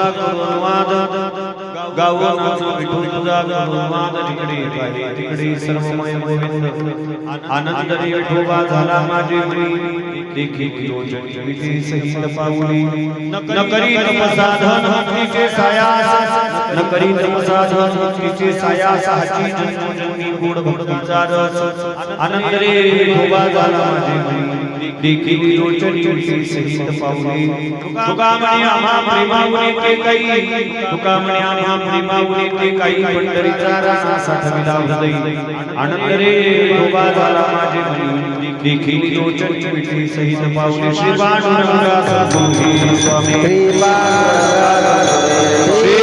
तुझा करून वाद गावो नाचो विठू तुझा करून वाद तिकडे सर्वमय गोविंद आनंद रे विठोबा झाला माझे मनी देखी जीविते सहित पाऊली न करी तपसाधन भक्तीचे सायास न करी तपसाधन भक्तीचे सायास हाची जन्मोजन्मी गोड भक्तीचा रस आनंद रे विठोबा झाला माझे मनी देखी लोचनी सहित पाऊली तुका म्हणे आम्हा प्रेमावले ते काही तुका म्हणे आम्हा प्रेमावले ते काही पंढरीचा रसा साठविला हृदय आनंद रे विठोबा झाला माझे मनी देखी लोचनी सहित पाऊली श्री पांडुरंगा सद्गुरू स्वामी श्री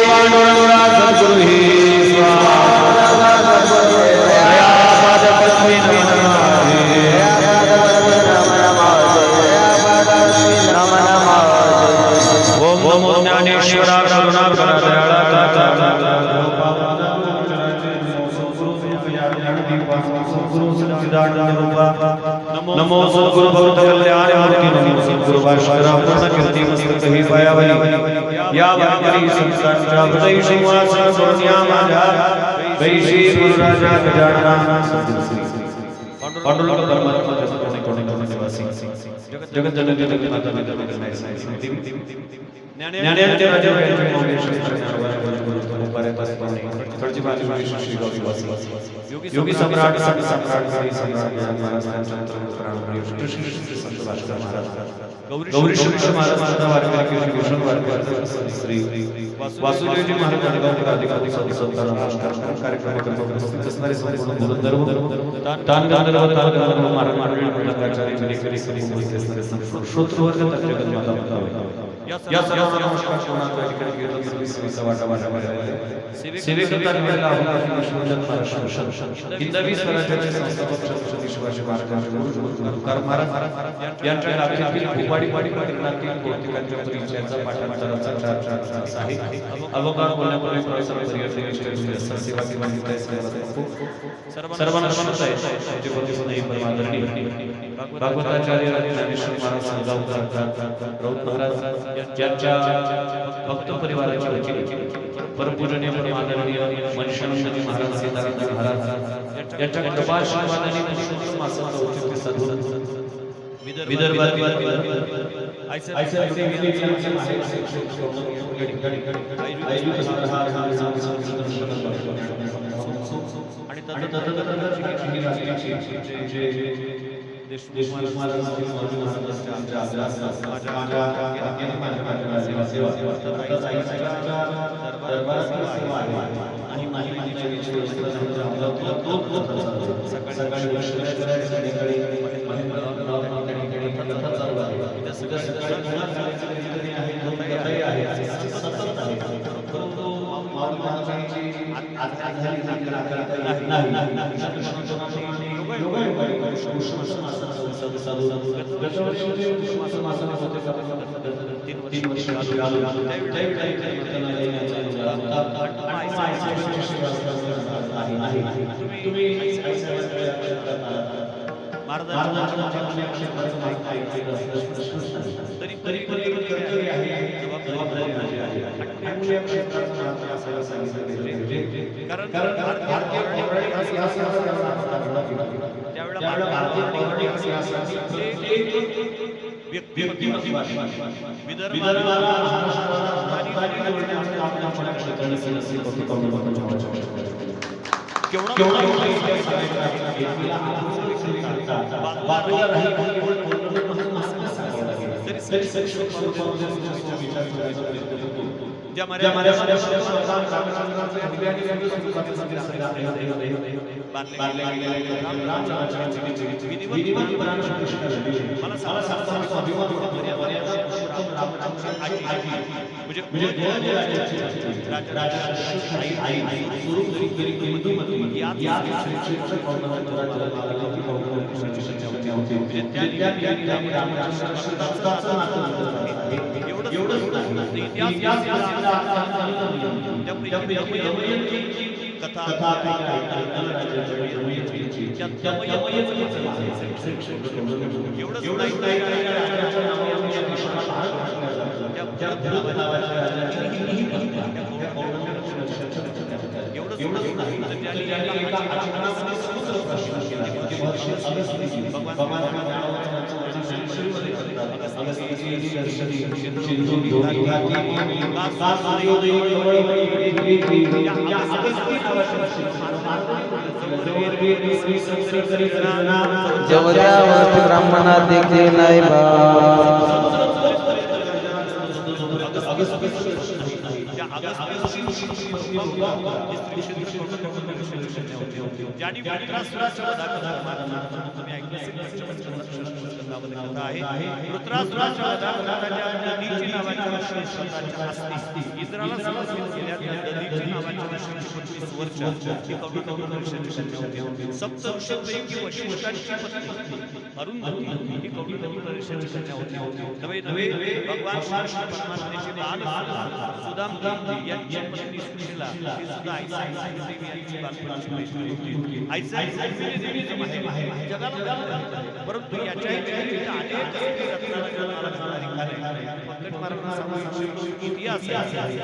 पांडुरंगा सद्गुरू स्वामी दयापाद पद्मे नमः ओम ज्ञानेश्वरा करुणाकरा दयाळा नमो सद्गुरु भक्त कल्याण मूर्ती नमो सद्गुरु भास्करा पूर्ण कीर्ती मस्तक ही पायावली या वारी संतांच्या हृदय सिंहासन करून या माझ्या वैशी गुरुराजा गजानना पांडुरंग परमात्मा जगत कोणी निवासी जगत जनक जगत माता पिता ज्ञानेंद्र राजा योगी सम्राट गौरी श्री महाराज श्री वासुदेवजी महाराज या सर्व नमस्कार कोणाचा ठिकाणी गेलो सर्विस वाटा सेवेकरता निवडला हिंदवी स्वराज्याचे संस्थापक छत्रपती शिवाजी महाराज महाराज यांच्या लाभेतील भूपाडी पाटीलांतील कौतिकांच्या परिचयाचा पाठांतराचा आहे अवकार बोलण्यापूर्वी प्रसार सेवा किंवा सर्वांना नमस्कार आहे जे बोलते परमादरणीय भागवताचार्य ज्ञानेश्वर महाराज संगावकर रौत महाराज यांच्या भक्त परिवाराचे वकील परमपूजनीय परमादरणीय मनशानंदजी महाराज सीतारामजी महाराज यांच्या कृपाशीर्वादाने पुरुषोत्तम मासाचा औचित्य साधून विदर्भात कथा जेवढ्यावरती ब्राह्मणा देखील नाही बा परंतु अशा अनेक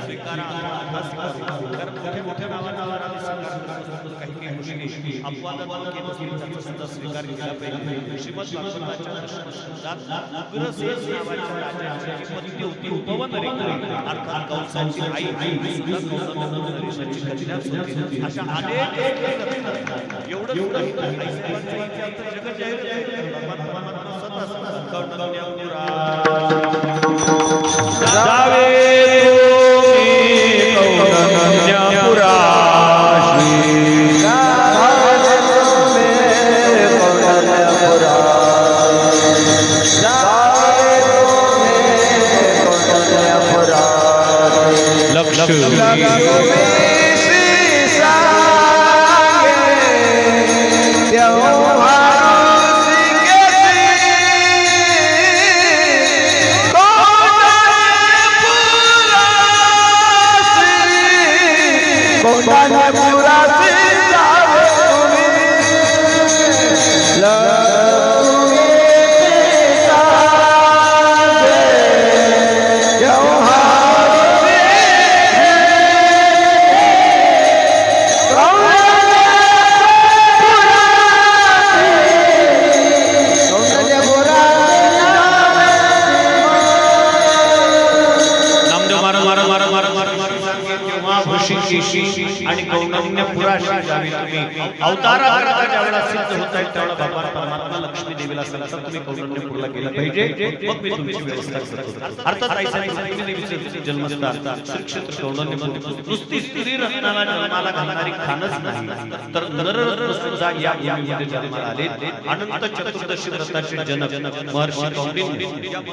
आणि गौनन्य पुराशी जावी तुम्ही अवतार ज्यावेळेला सिद्ध होत आहेत त्यावेळेला भगवान परमात्मा लक्ष्मी देवीला सांगतात तुम्ही गौनन्यपूरला गेला पाहिजे मग मी तुमची व्यवस्था करतो अर्थात लक्ष्मी देवीचे जन्मस्थान श्री क्षेत्र गौनन्यपूर नुसती स्त्री रत्नाला जन्माला घालणारी खानच नाही तर नररत्न सुद्धा या भूमीमध्ये जन्माला आले अनंत चतुर्दशी व्रताचे जनक महर्षी कौंडिन्य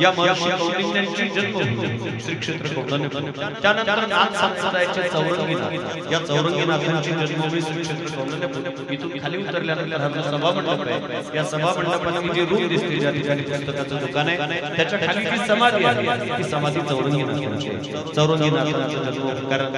या महर्षी कौंडिन्यांची जन्मभूमी श्री क्षेत्र गौनन्यपूर त्यानंतर नाथ संप्रदायाचे चौरंगीनाथ या चौरंगीनाथांची जन्मभूमी श्री क्षेत्र गौनन्यपूर इथून खाली उतरल्यानंतर हा सभा मंडप आहे या सभा मंडपाला जी रूम दिसते ज्या ठिकाणी पुस्तकाचं दुकान आहे त्याच्या खाली जी समाधी आहे ती समाधी चौरंगीनाथांची चौरंगीनाथांचा जन्म कारण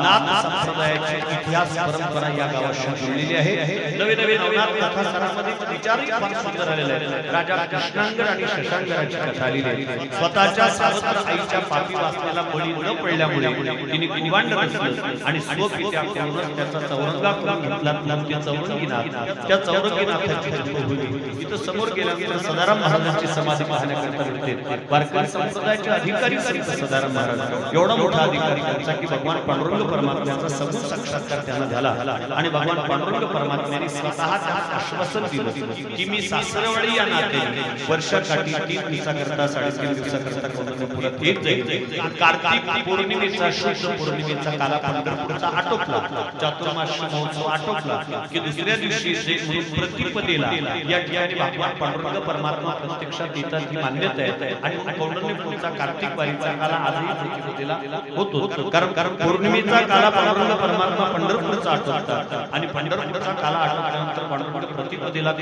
नाथ संप्रदायाची इतिहास परंपरा या गावात शोधलेली आहे नवे नवे नवनाथ कथासारामध्ये विचारही फार सुंदर आलेले आहेत राजा कृष्णांगर आणि शशांकराची कथा आलेली आहे स्वतःच्या सावत्र आईच्या पापी वासनेला बळी न पडल्यामुळे तिने कुंभांड रचलं आणि स्वपित्या करूनच त्याचा चौरंगा करून घेतला ते चौरंगीनाथ त्या चौरंगीनाथाची जन्मभूमी इथं समोर गेल्यानंतर सदाराम महाराजांची समाधी पाहण्याकरता भेटते वारकरी संप्रदायाचे अधिकारी संत सदाराम महाराज एवढा मोठा अधिकारी त्यांचा की भगवान पांडुरंग परमात्म्याचा समूह साक्षात्कार त्यांना झाला आणि भगवान पांडुरंग परमात्म्याने स्वतः त्यांना आश्वासन दिलं की मी सासरवाडी या नात्याने वर्षाकाठी 3 दिवसाकरता 3.5 दिवसाकरता गौनन्यपुरात येत जाईल कार्तिक पौर्णिमेचा शुद्ध पौर्णिमेचा काला पंढरपूरचा आटोपला चातुर्मास महोत्सव आटोपला की दुसऱ्या दिवशी जे प्रतिपदेला या ठिकाणी भगवान पांडुरंग परमात्मा प्रत्यक्षात येतात ही मान्यता आहे आणि गौनन्यपुरचा कार्तिक वारीचा काला आजही प्रतिपदेला होतो कारण पौर्णिमेचा काला पांडुरंग परमात्मा पंढरपूरचा आटोपतात आणि पंढरपूरचा काला आटोपल्यानंतर पांडुरंग प्रतिपदेला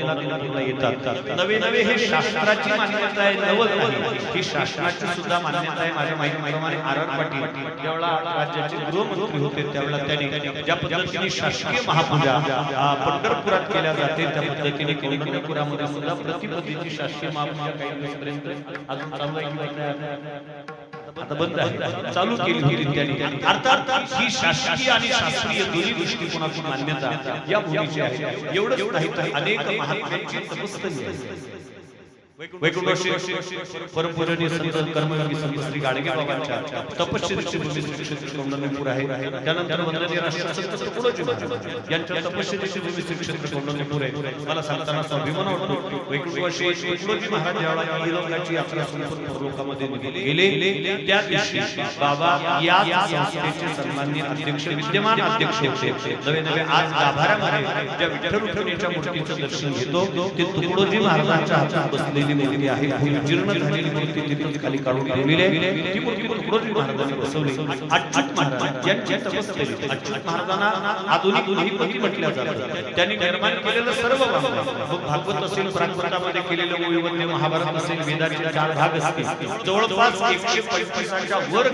येतात नवे नवे हे शास्त्राची मान्यता आहे नवल ही शास्त्राची सुद्धा मान्यता आहे माझ्या माहितीप्रमाणे आरड पाटील राज्याचे गृहमंत्री होते त्यावेळेला त्यांनी ज्या पद्धतीने शासकीय महापूजा पंढरपुरात केल्या जाते त्या पद्धतीने पंढरपुरामध्ये सुद्धा प्रतिपदीची शासकीय महापूजा काही दिवसापर्यंत अजून चालू आहे की नाही? आता बंद आहे, चालू केली होती त्यांनी. अर्थात ही शासकीय आणि शास्त्रीय दोन्ही दृष्टिकोनातून मान्यता या भूमीची आहे. एवढंच नाही तर अनेक महात्म्यांची तपस्थली आहे. वैकुंठ परमपूजनीय संत कर्मयोगी संत श्री गाडगे बाबांच्या तपश्चर्येची भूमी श्री क्षेत्र कौंडण्यपूर आहे. त्यानंतर वंदनीय राष्ट्रसंत तुकडोजी महाराज यांच्या तपश्चर्येची भूमी श्री क्षेत्र कौंडण्यपूर आहे. मला सांगताना अभिमान वाटतो वैकुंठवासी तुकडोजी महाराज ज्यावेळेला निलंगाची यात्रा संपूर्ण लोकांमध्ये गेले त्या दिवशी बाबा या संस्थेचे सन्माननीय अध्यक्ष विद्यमान अध्यक्ष होते. नवे नवे आज गाभाऱ्यामध्ये ज्या विठ्ठल रुक्मिणीच्या मूर्तीचं दर्शन घेतो ते तुकडोजी महाराजांच्या हातात बसले मूर्ती आहे. जीर्ण झालेली मूर्ती तिथून खाली काढून ठेवलेली आहे. ती मूर्ती तुकडोजी महाराजांनी बसवली. अच्युत महाराज यांची तपस्या. अच्युत महाराजांना आधुनिक अधिपती म्हटलं जातं. त्यांनी निर्माण केलेलं सर्व भागवत असेल, प्राकृतामध्ये केलेलं वैवन्य, महाभारत असेल, वेदाचे 4 भाग असतील, जवळपास 135च्या वर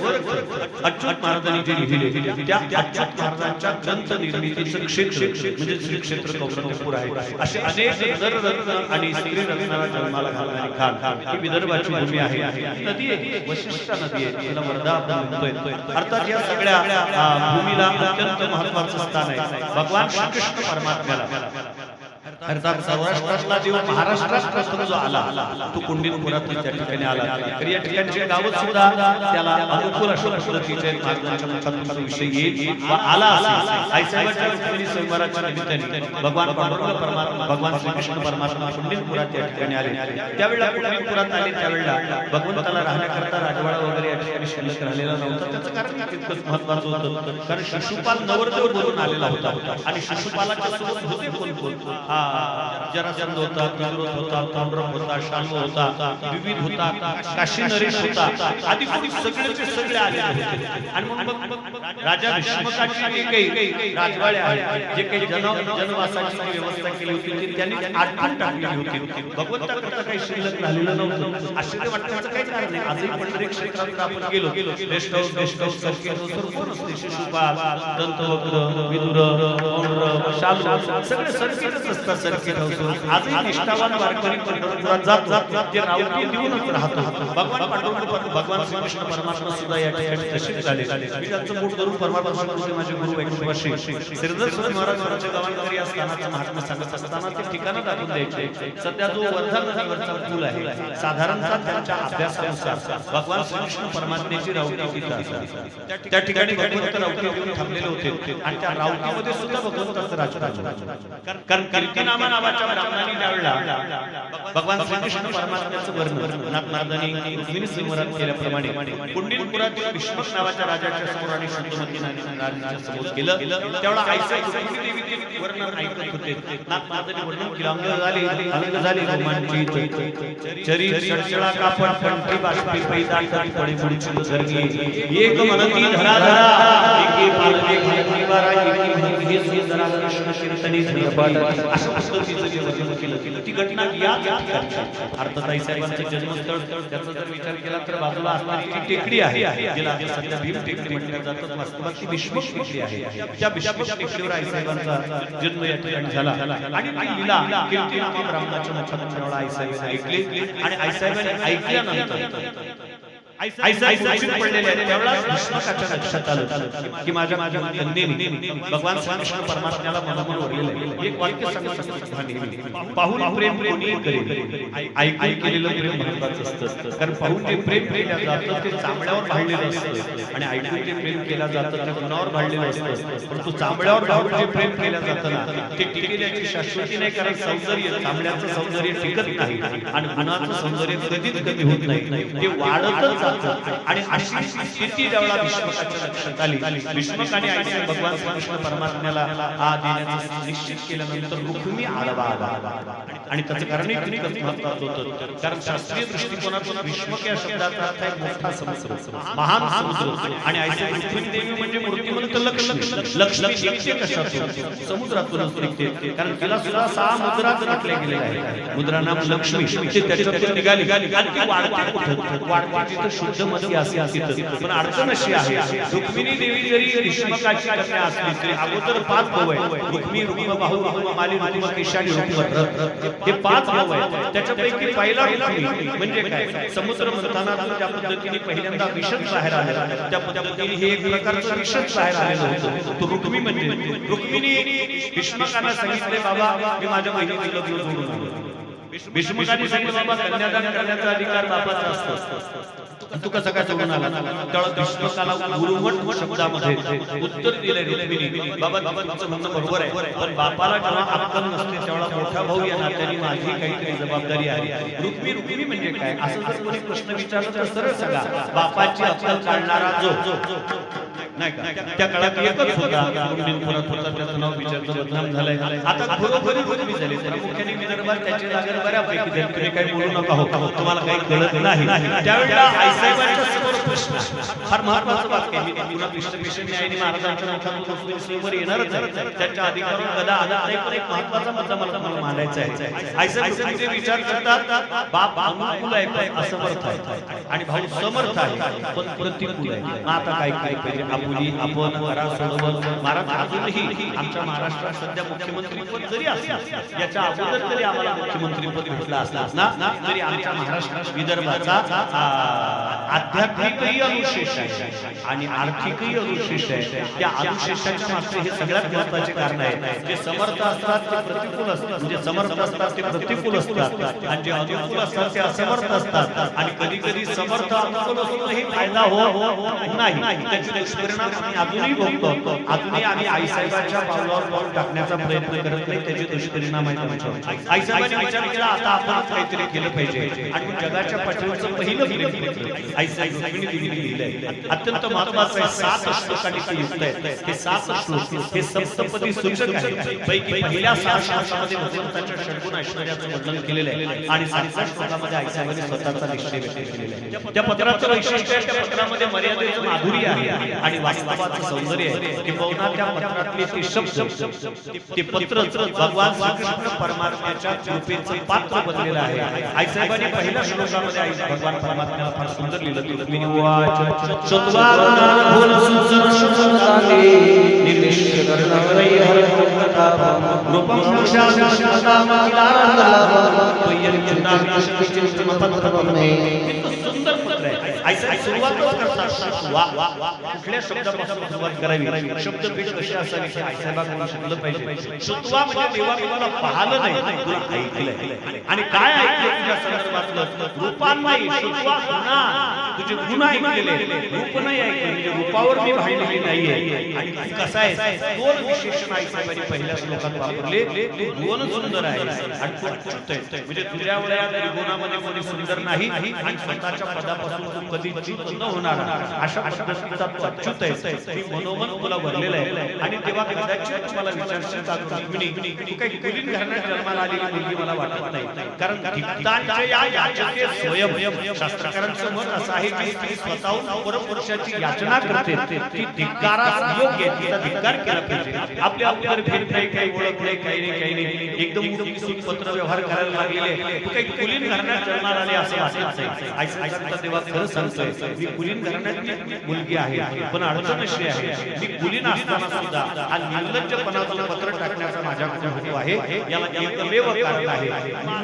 अच्युत महाराजांनी जे लिहिले त्या अच्युत महाराजांच्या ग्रंथ निर्मितीचं क्षेत्र म्हणजे श्री क्षेत्र कौंडण्यपूर आहे. असे अनेक नररत्न आणि स्त्रीरत्नाला जन्माला ही विदर्भाची भूमी आहे. नदी आहे, वशिष्ठा नदी आहे, तिला वर्धा आपण म्हणतोय. अर्थात या सगळ्या भूमीला अत्यंत महत्त्वाचं स्थान आहे भगवान श्रीकृष्ण परमात्म्याला. अर्थात सौराष्ट्रातला देव महाराष्ट्रात प्रथम जो आला तो कुंडीनपुरात त्या ठिकाणी आला. तर या ठिकाणचे गाव सुद्धा त्याला अनुकूल अशा पद्धतीचे मार्गांच्या मुखातून विषय येईल व आला असेल. आईसाहेबांच्या रुक्मिणी स्वयंवराच्या निमित्ताने भगवान पांडुरंग परमात्मा भगवान श्रीकृष्ण परमात्मा कुंडीनपुरात या ठिकाणी आले. त्यावेळेला कुंडीनपुरात आले त्यावेळेला भगवंताला राहण्याकरता राजवाडा वगैरे या ठिकाणी शिल्लक राहिलेला नव्हता. त्याचं कारण तितकंच महत्त्वाचं होतं कारण शिशुपाल नवरदेव बोलून आलेला होता आणि शिशुपालाच्या सोबत होते कोण कोण? जरासंध होता, विदुर होता, ताम्रप होता, शाल्व होता, विविध होता, काशी नरेश होता, आदी सगळेचे सगळे आले होते. आणि मग राजा भीष्मकाची काही राजवाडे आहेत जे काही जनवासाची व्यवस्था केली होती त्यांनी आटून टाकली होती. भगवंताकरता काही शिल्लक राहिलेलं नव्हतं. आश्चर्य वाटण्याचं काही कारण नाही. आजही पंढरी क्षेत्रात आपण गेलो गेस्ट हाऊस सर्व असते. शिशुपाल, दंतवक्र, विदुर, पौंड्र, शाल्व सगळे सर्किटच असतात. सर्किट हाऊस आजही निष्ठावान वारकरी पंढरपुरात जात ते रावटी देऊनच राहतो. भगवान पांडुरंग भगवान श्रीकृष्ण परमात्मा सुद्धा या ठिकाणी तसेच झाले. मी त्यांचं मूळ धरून परमात्मा माझे गुरु वैकुंठवासी श्रीधर स्वामी महाराज यांच्या गावांवर या स्थानाचं महात्म्य सांगत असताना ते ठिकाणं दाखवून द्यायचे. सध्या जो वर्धा नदीवरचा पूल आहे साधारणतः त्यांच्या अभ्यासानुसार भगवान श्रीकृष्ण परमात्म्याची रावटी तिथं असायची. त्या ठिकाणी भगवंत रावटी येऊन थांबलेले होते आणि त्या रावटीमध्ये सुद्धा भगवंताचं राजकारण. कारण कीर्तिनामा नावाच्या ब्राह्मणाने त्यावेळेला भगवान श्रीकृष्ण परमात्म्याचं वर्णन नाथ महाराजांनी रुक्मिणी स्वयंवरात केल्याप्रमाणे कुंडीनपुरातील भीष्मक नावाच्या राजाच्या समोर आणि सुंदमती राजाच्या समोर केलं. त्यावेळेला आईसाहेब रुक्मिणी देवीचे वर्णन ऐकत होते. नाथ महाराजांनी वर्णन केलं. अंग झाली रोमांची चरी चळचळा कापड पंढरी बाष्पी पैदा तरी पडे पुढची धरणी एक मनती धरा धरा एके पालके घालती वारा एकी भंगी हे सुंदरा कृष्ण कीर्तनी झडपाट अशा पद्धतीचं जे वर्णन केलं ती घटना या अर्थात आईसाहेबांचं जन्मस्थळ त्याचा जर विचार केला तर बाजूला असणारी ती टेकडी आहे जिला सध्या भीम टेकडी म्हटलं जातं. वास्तवात ती भीष्मक टेकडी आहे. त्या भीष्मक टेकडीवर आईसाहेबांचा जन्म या ठिकाणी झाला आणि ती लीला कीर्तिनामा ब्राह्मणाच्या मुखातून आईसाहेबांनी ऐकली आणि आईसाहेबांनी ऐकल्यानंतर आईसाहेब मूर्छित पडलेले आहेत. त्यावेळेला भीष्मकाच्या लक्षात आलं की माझ्या कन्येने भगवान श्रीकृष्ण परमात्म्याला मनामन ओढलेलं आहे. एक वाक्य सांगत पाहून प्रेम कोणी करेल. ऐकून केलेलं प्रेम महत्त्वाचं असतं कारण पाहून जे प्रेम केलं जातं ते चांबड्यावर भाळलेलं असतं आणि ऐकून जे प्रेम केलं जातं ते गुणावर भाळलेलं असतं. परंतु चांबड्यावर भाळून जे प्रेम केलं जातं ना ते टिकण्याची शाश्वती नाही कारण सौंदर्य चांबड्याचं सौंदर्य टिकत नाही आणि गुणाचं सौंदर्य कधीच कमी होत नाही. ते वाढतच आणि अशी स्थिती ज्यावेळेला भीष्मकाच्या लक्षात आली भीष्मकाने आईसाहेब भगवान श्रीकृष्ण परमात्म्याला आ देण्याचं निश्चित केल्यानंतर रुक्मिणी आडवा आला आणि त्याचं कारण एक महत्त्वाचं होतं कारण शास्त्रीय दृष्टिकोनातून भीष्मक या शब्दाचा अर्थ आहे मोठा समुद्र महान समुद्र आणि आईसाहेब रुक्मिणी देवी म्हणजे मूर्तिमंत लक्ष्मी लक्ष्मी निघते कशातून? समुद्रातूनच निघते, कारण तिला सुद्धा 6 मुद्रात म्हटले गेले आहे. मुद्रा नाम लक्ष्मी, ती त्याच्यातून निघाली आणि ती वाढते कुठं? वाढते तिथं शुद्ध मध्ये असे तिथं. पण अडचण अशी आहे, रुक्मिणी देवी जरी भीष्मकाची कन्या असली तरी अगोदर 5 भाऊ आहेत. रुक्मी, रुक्मबाहू, रुक्ममाली, रुक्मकेशानी, रुक्मभद्र, हे 5 भाऊ आहेत. त्याच्यापैकी पहिला रुक्मी म्हणजे काय? समुद्र मंथनातून ज्या पद्धतीने पहिल्यांदा विषच बाहेर आला, त्या पद्धतीने हे एक प्रकारचं विषच बाहेर आलेलं होतं. तो रुक्मी म्हणजे रुक्मिणी भीष्मकांना सांगितले, बाबा मी माझ्या बहिणीला जोडून आलो. भीष्मकांनी सांगितलं, बाबा कन्यादान करण्याचा अधिकार बापाचा असतो, तू कसा काय सोडून आला? तेव्हा भीष्मकाला गुरुमठ शब्दामध्ये उत्तर दिले रुक्मिणी, बाबा तुमचं म्हणणं बरोबर आहे, पण बापाला जेव्हा अक्कल नसते तेव्हा मोठा भाऊ या नात्याने माझी काहीतरी जबाबदारी आहे. रुक्मी म्हणजे काय? असं जर कोणी प्रश्न विचारला तर सरळ सांगा, बापाची अक्कल काढणारा जो नाही का, त्या काळात एकच होता, परत होता, त्याचं नाव विचारचं बदनाम झालंय. आता घरोघरी रुक्मी झाले. प्रामुख्याने विदर्भात त्याची जागा बऱ्यापैकी झाली. तुम्ही काही बोलू नका, हो तुम्हाला काही कळत नाही. त्यावेळेला आईसाहेबांच्या समोर प्रश्न फार महत्वाचं वाक्य आहे. पुन्हा विश्वभूषण न्यायाने महाराजांच्या नावातून समोर येणारच आहे. त्याच्या अधिकारावर गदा आला नाही, पण एक महत्वाचा मुद्दा मला तुम्हाला मांडायचा आहे. आईसाहेब जे विचार करतात, बाप अनुकूल आहे पण असमर्थ आहे आणि भाऊ समर्थ आहे पण प्रतिकूल आहे. आता काय काय पाहिजे? आपण घरा सोडवून महाराज अजूनही आमच्या महाराष्ट्रात सध्या मुख्यमंत्री पद जरी असलं, याच्या अगोदर तरी आम्हाला मुख्यमंत्री पद भेटलं असलं ना, तरी आमच्या महाराष्ट्रात विदर्भाचा आध्यात्मिकही अनुशेष आहे आणि आर्थिकही अनुशेष आहे. त्या अनुशेषाच्या मागचे हे सगळ्यात महत्त्वाचे कारण आहे. जे समर्थ असतात ते प्रतिकूल असतात, म्हणजे समर्थ असतात ते प्रतिकूल असतात आणि जे अनुकूल असतात ते असमर्थ असतात. आणि कधी कधी समर्थ अनुकूल असूनही फायदा हो नाही, त्याचे दुष्परिणाम आम्ही अजूनही भोगतो. अजूनही आम्ही आईसाहेबांच्या पावलावर पाऊल टाकण्याचा प्रयत्न करत नाही, त्याचे दुष्परिणाम आहेत. आईसाहेबांनी विचार केला, आता आपण काहीतरी केलं पाहिजे आणि जगाच्या पाठीवरचं पहिलं फिल्म आईसाहेब रुक्मिणी देवीने लिहिलंय. अत्यंत महत्त्वाचं आहे. 7 श्लोकांनी युक्त आहे. हे 7 श्लोक हे सप्तपदी सूचक आहेत. पैकी पहिल्या 6 श्लोकामध्ये भगवंताच्या षड्गुण ऐश्वर्याचं वर्णन केलेलं आहे आणि 7व्या श्लोकामध्ये आईसाहेबांनी स्वतःचा निश्चय व्यक्त केलेला आहे. त्या पत्राचं वैशिष्ट्य आहे, त्या पत्रामध्ये मर्यादेचं माधुर्य आहे आणि वास्तवाचं सौंदर्य आहे. किंबहुना त्या पत्रातले ते शब्द, ते पत्र भगवान श्रीकृष्ण परमात्म्याच्या कृपेचं पात्र बनलेलं आहे. आईसाहेबांनी पहिल्या श्लोकामध्ये आई भगवान परमात्म्याला फार सुंदर लिहिलं. रुक्मिणी वाच चत्वारं भुवन सुंदर सुंदरांगे निर्विशेष कर्णवै हरिप्रतापं रूपं साक्षात् सुंदर पत्र आहे. आईसाहेब सुरुवात करतात वा कुठल्या शब्दापासून सुरुवात करावी, शब्दपेठ कशी असावी हे आईसाहेबांकडून शिकलं पाहिजे. श्रुत्वा म्हणजे देवा मी तुला पाहिलं नाही, तुला ऐकलंय. आणि काय ऐकलं तुझ्या संदर्भातलं? रूपान नाही, श्रुत्वा गुणा, तुझे गुण ऐकलेले, रूप नाही ऐकले, म्हणजे रूपावर मी पाहिलेली नाहीये. आणि कसं आहे, दोन विशेषण आईसाहेबांनी पहिल्या श्लोकात वापरले. गुण सुंदर आहे आणि तू अच्युत आहे, म्हणजे तुझ्या वयात गुणामध्ये कोणी सुंदर नाही आणि स्वतःच्या पदापासून तू कधी च्युत न होणार अशा पद्धतीचा तू अच्युत आहेस. मी मनोमन तुला भरलेलं आहे. आणि तेव्हा कदाचित तुम्हाला विचारशील का रुक्मिणी, तू काही कुलीन घराण्यात जन्माला आलेली मुलगी मला वाटत नाही, कारण धिक्तांच्या या याचने स्वयं शास्त्रकारांचं मत असं आहे की ती स्वतःहून परपुरुषाची याचना करते, ती धिक्कारास योग्य आहे, तिचा धिक्कार केला पाहिजे. आपल्या अवघड भेट नाही, काही ओळख नाही, काही नाही, एकदम मुलीसूत पत्र व्यवहार करायला लागलेले. तू काही कुलीन घराण्यात जन्माला आले असं वाटत नाही. आईसाहेबांचा तेव्हा खरं सांगतोय, मी कुलीन घराण्यातली मुलगी आहे, पण अडचण अशी आहे, मी कुलीन असताना सुद्धा हा निर्लज्जपणाचं पत्र टाकण्याचा माझ्याकडे हेतू आहे. याला एकमेव कारण आहे,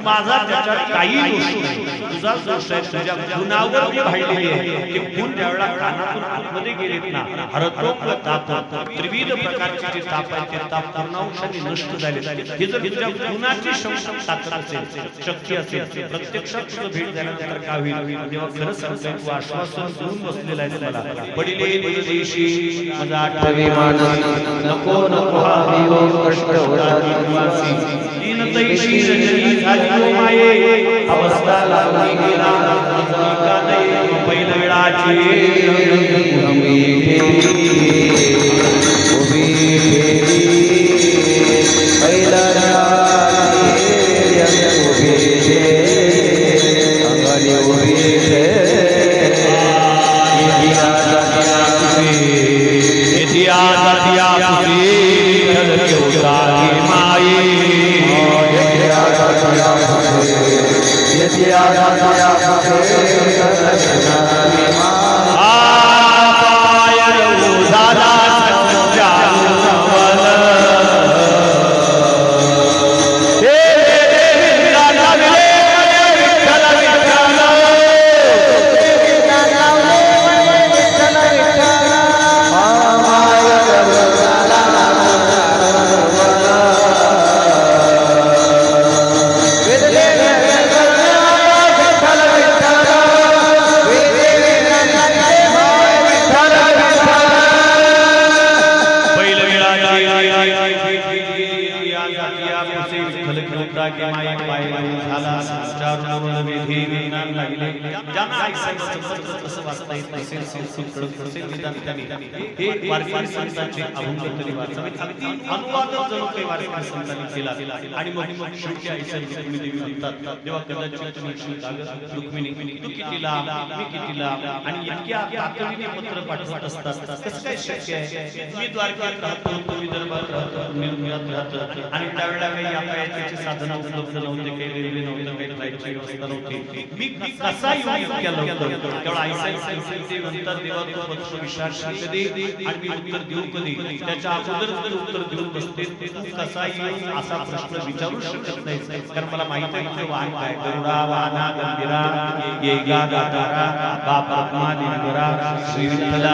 माझा त्याच्यात काही दोष नाही, तुझा दोष आहे. तुझ्या गुणावर मी वाहिलेली आहे. ते गुण ज्यावेळेला कानातून आतमध्ये गेलेत ना, हरतोंग ताप, त्रिविध प्रकारचे जे ताप आहे ते ताप पूर्णांशाने नष्ट झाले. हे जर तुझ्या गुणाची ताकद असेल, शक्ती असेल, प्रत्यक्षात तुझं भेट झाल्यानंतर काय होईल? तेव्हा खरं सांगतोय, तू आश्वासन देऊन बसलेला आहे मला. पडिले देशी माझा आठवे मानस, नको नको हा वियोग कष्ट होती दीनतैशी रजनी झाली माये, अवस्था लागली गेला का नाही पहिल्या वेळाची येतिया जातिया पुसी विठ्ठल केवतारी माये येतिया जातिया पुसी येतिया जातिया पुसी विठ्ठल केवतारी माये पाय दादा सच्चा नवल आणि मग शेवटी आईसाहेब देवी म्हणतात तेव्हा कदाचित रुक्मिणी तू किती लांब मी किती लांब आणि इतक्या तातडीने पत्र पाठवत असतात कसं काय शक्य आहे मी द्वारकेत राहतो तो विदर्भात राहतो निर्मळात राहतो आणि त्यावेळेला काही यातायाताची साधनं उपलब्ध नव्हते काही रेल्वे नव्हतं काही फ्लाईटची व्यवस्था नव्हती मी कसा येऊ इतक्या लवकर तेव्हा आईसाहेब ते म्हणतात देवा तू पत्र विचारशील कधी आणि मी उत्तर देऊ कधी त्याच्या अगोदर जर उत्तर देऊन बसते तू कसा येऊ असा प्रश्न विचारू शकत नाही कारण मला माहिती आहे की वाहन काय गरुडा वाहना गंभीरा येगा दातारा बाप आत्मा दिनगरा श्री विठ्ठला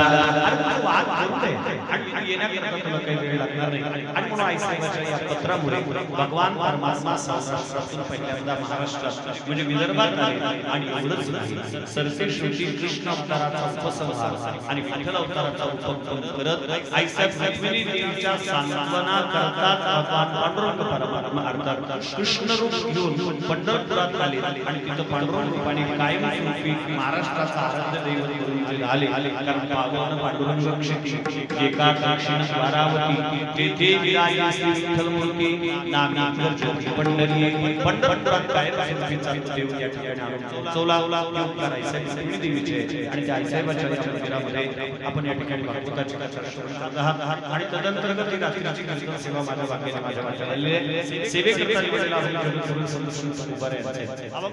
वाहन आहे आणि येण्याकरता तुला काही वेळ लागणार नाही आणि म्हणून आईसाहेबाच्या या पत्रामुळे भगवान परमात्मा सौराष्ट्रातून पहिल्यांदा महाराष्ट्रात म्हणजे विदर्भात आले आणि एवढंच नाही सरसेश्वरी कृष्ण अवताराचा उपसंहार आणि विठ्ठल अवताराचा उपक्रम करत आईसाहेब रुक्मिणी देवीच्या सांत्वना करतात भगवान पांडुरंग परमात्मा अर्थात कृष्ण रूप घेऊन पंढरपुरात आले आणि तिथं पांडुरंग रूपाने कायमस्वरूपी महाराष्ट्राचा आराध्य दैवत म्हणून आले कारण पावन पांडुरंग क्षिती एका दक्षिण द्वारावती तेथे विराजे श्री विठ्ठल मूर्ती नामी ज्योती पंढरी पंढरपुरात कायमस्वरूपीचा देव या ठिकाणी चौला योग करायचा रुक्मिणी देवीचे आणि त्या आईसाहेबाच्या या मंदिरामध्ये आपण या ठिकाणी भागवताची कथा श्रवण करत आहात आणि तदंतर्गत ही रात्रीची कीर्तन सेवा माझ्या वाक्याने माझ्या वाट्याला सेवेकरता निवडलेला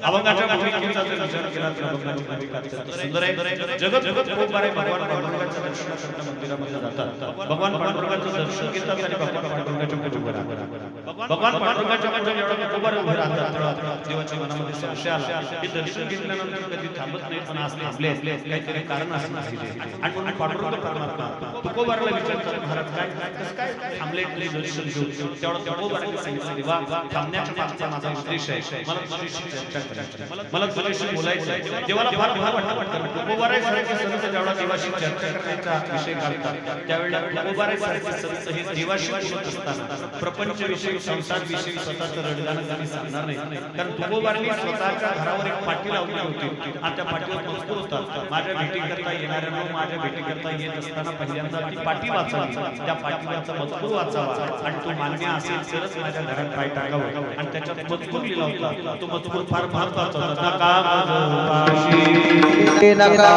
अभंगाच्या भूमिकेचा जर विचार केला तर अभंगाची भूमिका अत्यंत सुंदर आहे जगत खूप बारे भगवान पांडुरंगाच्या दर्शनाकरता मंदिरामध्ये जातात भगवान पांडुरंगाचं दर्शन घेतात आणि भगवान पांडुरंगाच्या पुढे उभे राहतात भगवान पांडुरंगाच्या पुढे जेव्हा उभे उभे राहतात तेव्हा देवाच्या मनामध्ये संशय आला की दर्शन घेतल्यानंतर कधी थांबत नाही पण आज थांबले काहीतरी कारण असणार आणि म्हणून पांडुरंग परमात्मा तुकोबाराला विचारतात महाराज काय कसं काय थांबले दर्शन घेऊन तेवढा तुकोबाराने सांगितलं देवा थांबण्याच्या मागचा माझा उद्देश आहे मला तुझ्याशी चर्चा करायची मला तुझ्याशी बोलायचं आहे देवाला फार भार वाटतं तुकोबारासारखे संत जेवढा देवाशी चर्चा करण्याचा विषय काढतात त्यावेळेला तुकोबारासारखे संत हे देवाशी बोलत असताना प्रपंच विषयी संसार विषयी स्वतःचं रडगाणं कधी सांगणार नाही कारण तुकोबारांनी स्वतःच्या घरावर एक पाटी लावली होती आणि त्या पाटीवर मजकूर होता माझ्या भेटीकरता येणाऱ्यांना माझ्या भेटीकरता येत असताना पहिल्यांदा ती पाटी वाचावी त्या पाटीवरचा मजकूर वाचावा आणि तो मान्य असेल तरच माझ्या घरात पाय टाकावं आणि त्याच्यात मजकूर लिहिला होता तो मजकूर फार महत्वाचा होता नका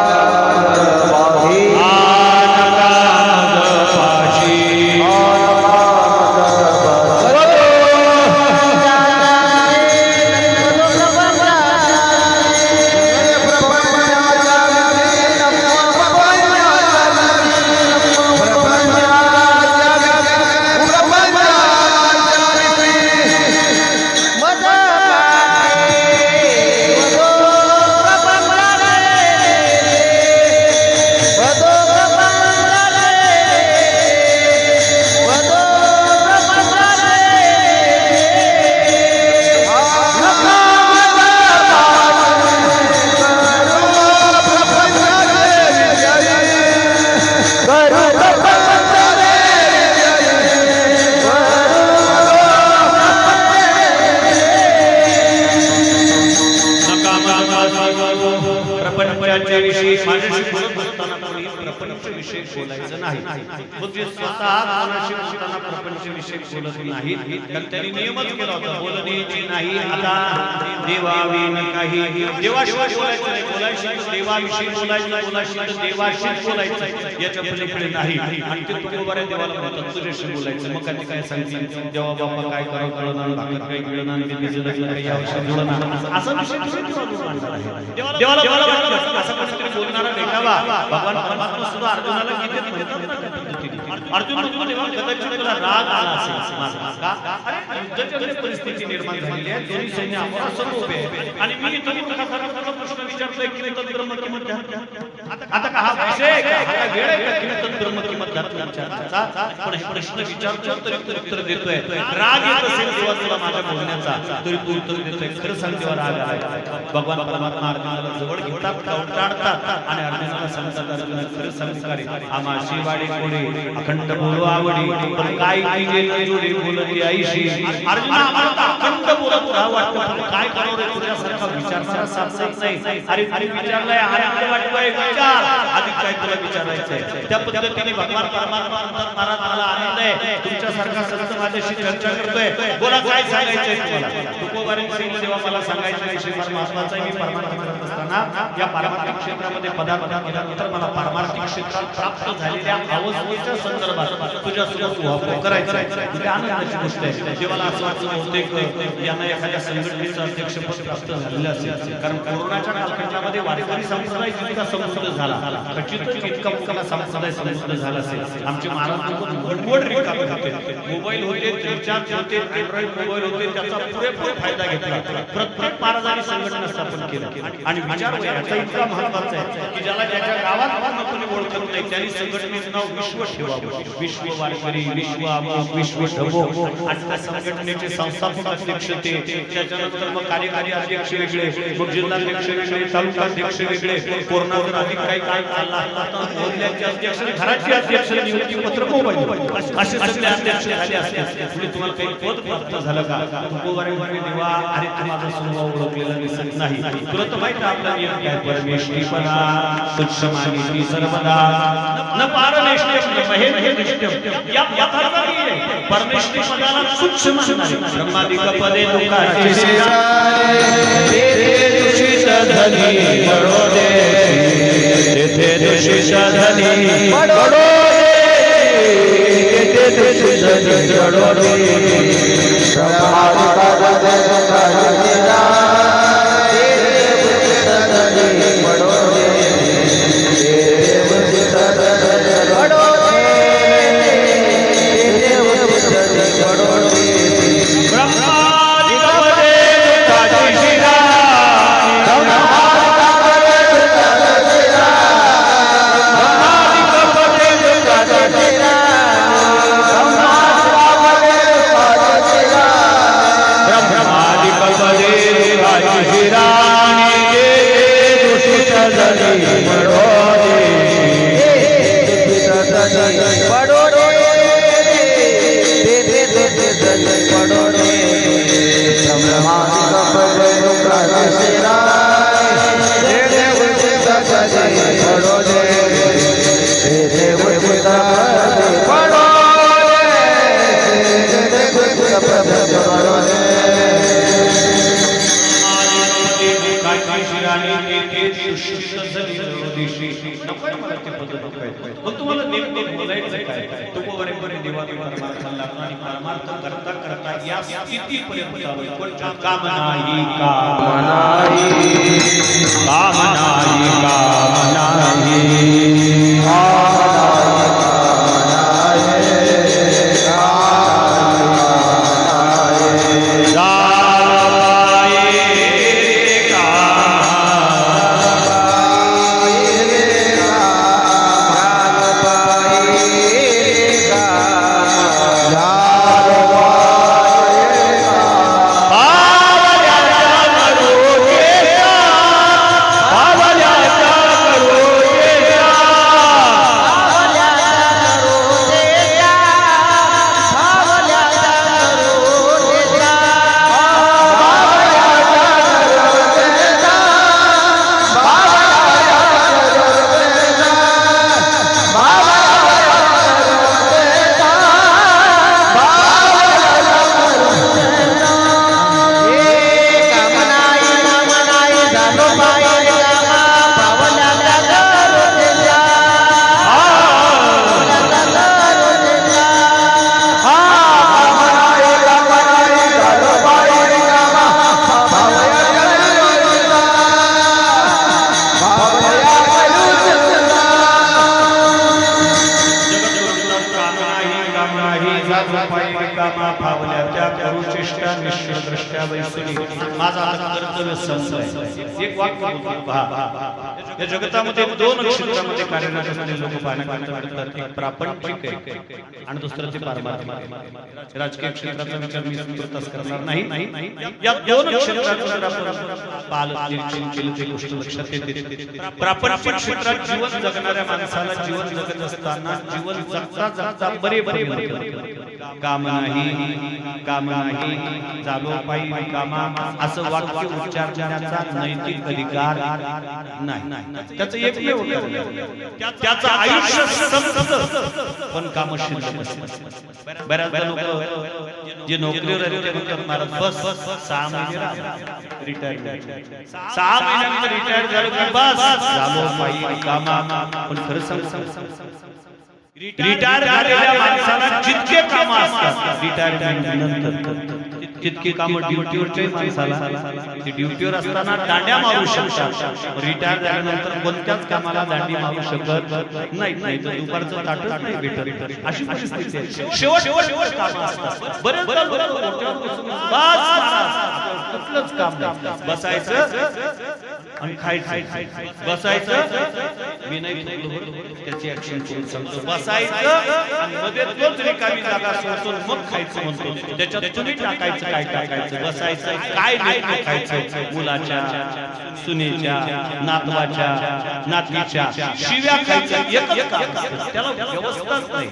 नाही म्हणजे स्वतः कोणाशी बोलताना प्रपंचविषयक बोलत नाही कारण त्यांनी नियमच केला होता बोलण्याची नाही आता देवाविन काही देवाशिवाय बोलायचं नाही बोलायचं देवाविषयी बोलायचं देवाशीच बोलायचं याच्या पलीकडे नाही आणि ते तुकोबाऱ्या देवाला म्हणतात तुझ्याशी बोलायचं मग काय सांगतील देवा बाबा काय करावं कळणार भाकर काय कळणार बिझी लग्न काही आवश्यक जुळणार असा विषय देवाला बोलावं असं कोणीतरी बोलणारा भेटावा भगवान परमात्मा सुद्धा अर्जुनाला गीतेत म्हणतात अर्जुन म्हणतो देवा कदाचित तुला राग आला असेल माझा का अरे युद्धाची परिस्थिती निर्माण झालेली आहे दोन्ही सैन्य समोर उभे आहेत आणि मी तुम्ही सर्व प्रश्न विचारतोय की ब्रह्म किंमत आता का हा विषय आहे का हा वेळ आहे का की ब्रह्म किंमत विचारचा पण हे प्रश्न विचारतो तरी उत्तर देतोय राग येत असेल तेव्हा तुला माझ्या बोलण्याचा तरी तू उत्तर देतोय खरं सांग तेव्हा राग आला भगवान परमात्मा अर्जुनाला जवळ घेतात टाळतात आणि अर्जुनाला सांगतात अर्जुना खरं सांग रे आम्हा शिवाडी कोणी अखंड बोलू आवडी पण काय केले जोडी बोलती आईशी अर्जुना आम्हाला अखंड बोलत राहा वाटतं पण काय करावं रे तुझ्यासारखा विचारणारा सापसाप नाही अरे विचारलाय आनंद वाटतोय विचार आधी काय तुला विचारायचंय त्या पद्धतीने भगवान परमात्मा म्हणतात महाराज मला आनंद आहे तुमच्यासारखा संत माझ्याशी चर्चा करतोय बोला काय सांगायचंय तुम्हाला तुकोबाऱ्यांनी देवा मला सांगायचं विषय फार महत्त्वाचा आहे मी परमार्थिक करत असताना या पारमार्थिक क्षेत्रामध्ये पदार्पण केल्यानंतर मला पारमार्थिक क्षेत्रात प्राप्त झालेल्या अवस्थेच्या संदर्भात तुझ्यासोबत उहापोह करायचा म्हणजे आनंदाची गोष्ट आहे देवाला असं वाटतं बहुतेक यांना एखाद्या संघटनेचं अध्यक्षपद प्राप्त झालेलं असेल कारण कोरोनाच्या कालखंडामध्ये वारकरी संप्रदाय जितका समृद्ध झाला खचित इतका मोठा संप्रदाय समृद्ध झाला असेल आमचे महाराज वडवड रिकामे होते मोबाईल होते रिचार्ज होते अँड्रॉइड मोबाईल होते त्याचा पुरेपूर फायदा घेतला प्रत्येक महाराजांनी संघटना स्थापन केलं आणि विचार याचा इतका महत्त्वाचा आहे की ज्याला ज्याच्या गावात कोणी ओळखत नाही त्यांनी संघटनेचं नाव विश्व ठेवावं विश्व वारकरी विश्व अमुक विश्व ढबो आणि त्या संघटनेचे संस्थापक अध्यक्ष ते त्याच्यानंतर मग कार्यकारी अध्यक्ष वेगळे मग जिल्हाध्यक्ष वेगळे तालुका अध्यक्ष वेगळे कोरोना जर अधिक काही काय चालला आता मोहल्ल्याचे अध्यक्ष घराचे अध्यक्ष नियुक्ती पत्र मोबाईल असे सगळे अध्यक्ष झाले असते म्हणजे तुम्हाला काही पद प्राप्त झालं का तुकोबाऱ्यांनी देवा अरे तुम्हाला स्वभाव ओळखलेला दिसत नाही तुला तर माहिती आपला नियम काय परमेश्वरीपणा तुच्छमानी सर्वदा न पारमेश्वरी महेश्वरी या यथार्थी आहे परमेश्वरी पदाला तुच्छ मानणारे ब्रह्मादिक पदे दुःखाचे तेथे दूषित धनी पडोदे तेथे दूषित धनी पडोदे तेथे दूषित धनी पडोदे ब्रह्मादिक पदे दुःखाचे परमार्थ करता करता या स्थितीपर्यंत आलोय कोणत्या कामनाई कामनाई कामनाई काम नाही जातो पायी कामा फावल्या त्या करू चेष्टा निश्चय दृष्ट्या वैसुनी माझा आता कर्तव्य संपलंय एक वाक्य बोलतो पहा या जगतामध्ये दोन क्षेत्रामध्ये कार्यरत असणारे लोक पाहण्याकरता मिळतात एक प्रापंचिक आहे आणि दुसरं ते पारमार्थिक राजकीय क्षेत्राचा विचार मी तुर्तास करणार नाही या दोन क्षेत्रात जर आपण पालक निरीक्षण केलं ते गोष्ट लक्षात येते प्रापंचिक क्षेत्रात जीवन जगणाऱ्या माणसाला जीवन जगत असताना जीवन जगता जगता बरे काम नाही झालो पायी कामा असं वाक्य उच्चारण्याचा नैतिक अधिकार नाही त्याचं एकमेव त्याचं आयुष्य संपतं पण काम शिल्लक असतं बऱ्याचदा लोक जे नोकरीवर आहेत ते म्हणतात मला बस 6 महिने रिटायर 6 महिन्यानंतर रिटायर झालो की बस झालो पायी कामा पण खरं सांग रिटायर झालेल्या माणसाला जितके काम असतात रिटायरमेंट नंतर तितके काम ड्युटीवरच्या माणसाला ते ड्युटीवर असताना दांड्या मारू शकतात रिटायर झाल्यानंतर कोणत्याच कामाला दांडी मारू शकत नाही तर दुपारचं ताटच नाही भेटत अशी परिस्थिती आहे शेवट काम असतात बरेच कुठलंच काम नाही बसायचं आणि खायचं बसायचं मी नाही त्याची ऍक्शन करून सांगतो बसायचं आणि मध्ये तोच रिकामी जागा सोडून मग खायचं म्हणतो त्याच्यात तुम्ही टाकायचं काय टाकायचं बसायचं काय खायचं मुलाच्या सुनेच्या नातवाच्या नातीच्या शिव्या खायच्या एकच काम असतं त्याला व्यवस्थाच नाही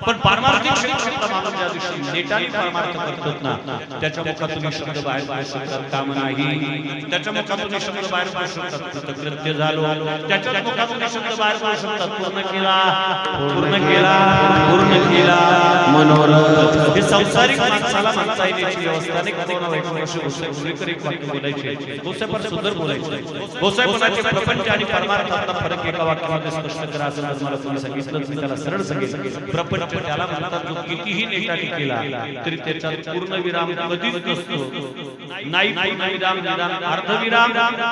पण पारमार्थिक क्षेत्रातला माणूस ज्या दिवशी नेटाने पारमार्थ करतात ना त्याच्या मुखातून शब्द बाहेर पडू शकतात काम नाही त्याच्या मुखातून शब्द बाहेर पडू शकतात कृतकृत्य झालो त्याच्या मुखातून शब्द बाहेर पडू शकतात पूर्ण केला मनोरथ हे संसारिक माणसाला म्हणता येण्याची व्यवस्था नाही कोणा वाईट वर्ष गोसाईकर एक वाक्य बोलायचे गोसाई पर सुंदर बोलायचे गोसाईपणाचे प्रपंच आणि परमार्थातला फरक एका वाक्यामध्ये स्पष्ट करा असं मला तुम्ही सांगितलं मी त्याला सरळ सांगितलं प्रपंच त्याला म्हणतात जो कितीही नेटाने केला तरी त्याच्यात पूर्ण विराम कधीच नसतो नाही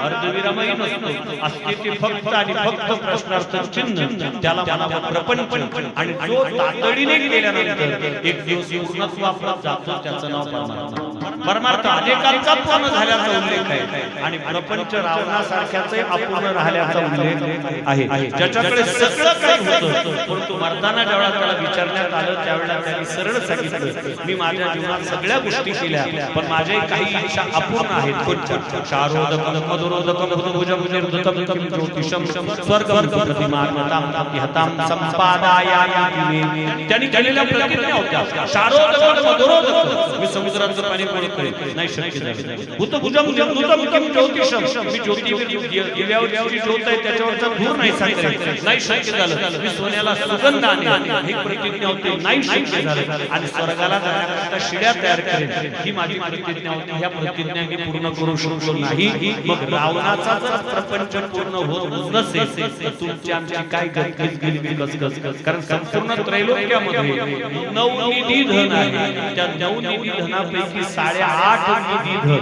अर्धविरामही नसतो असते ते फक्त आणि फक्त प्रश्नार्थ चिन्ह त्याला म्हणावं प्रपंच आणि जो तातडीने केल्यानंतर एक दिवस पूर्णत्वात जातो त्याचं नाव परमार्थ अनेकांचा पूर्ण झाल्याचा उल्लेख आहे आणि प्रपंच रावणासारख्याच अपूर्ण राहिल्याचा उल्लेख आहे ज्याच्याकडे सगळं काही होतं परंतु मर्दाना जेव्हा त्याला विचारण्यात आलं त्यावेळेला त्यांनी सरळ सांगितलं मी माझ्या जीवनात सगळ्या गोष्टी केल्या पण माझे काही इच्छा अपूर्ण आहेत शारोदकं मधुरोदकं भुजभुजं ज्योतिषं स्वर्गं प्रतिमानतां हतां संपादायामि त्यांनी केलेल्या प्रतिज्ञा होत्या शारोदकं मधुरोदकं मी समुद्राचं पाणी गोड करेन नाही शक्य झालं भूतभुजं निर्धुतं ज्योतिषं मी दिव्यावरची ज्योत आहे त्याच्यावरचा धूर नाही सांगेन नाही शक्य झालं मी सोन्याला सुगंध आणेन ही प्रतिज्ञा होती नाही शक्य झालं आणि स्वर्गाला जाण्याकरता शिड्या तयार करेन ही माझी प्रतिज्ञा होती ह्या प्रतिज्ञा मी पूर्ण करू शकलो नाही मग रावणाचा जर प्रपंच पूर्ण होत नसेल तर तुमची आमची काय गजगज कारण संपूर्ण त्रैलोक्यामध्ये 9 निधी धन आहे त्या 9 निधी धनापैकी 8.5 निधी धन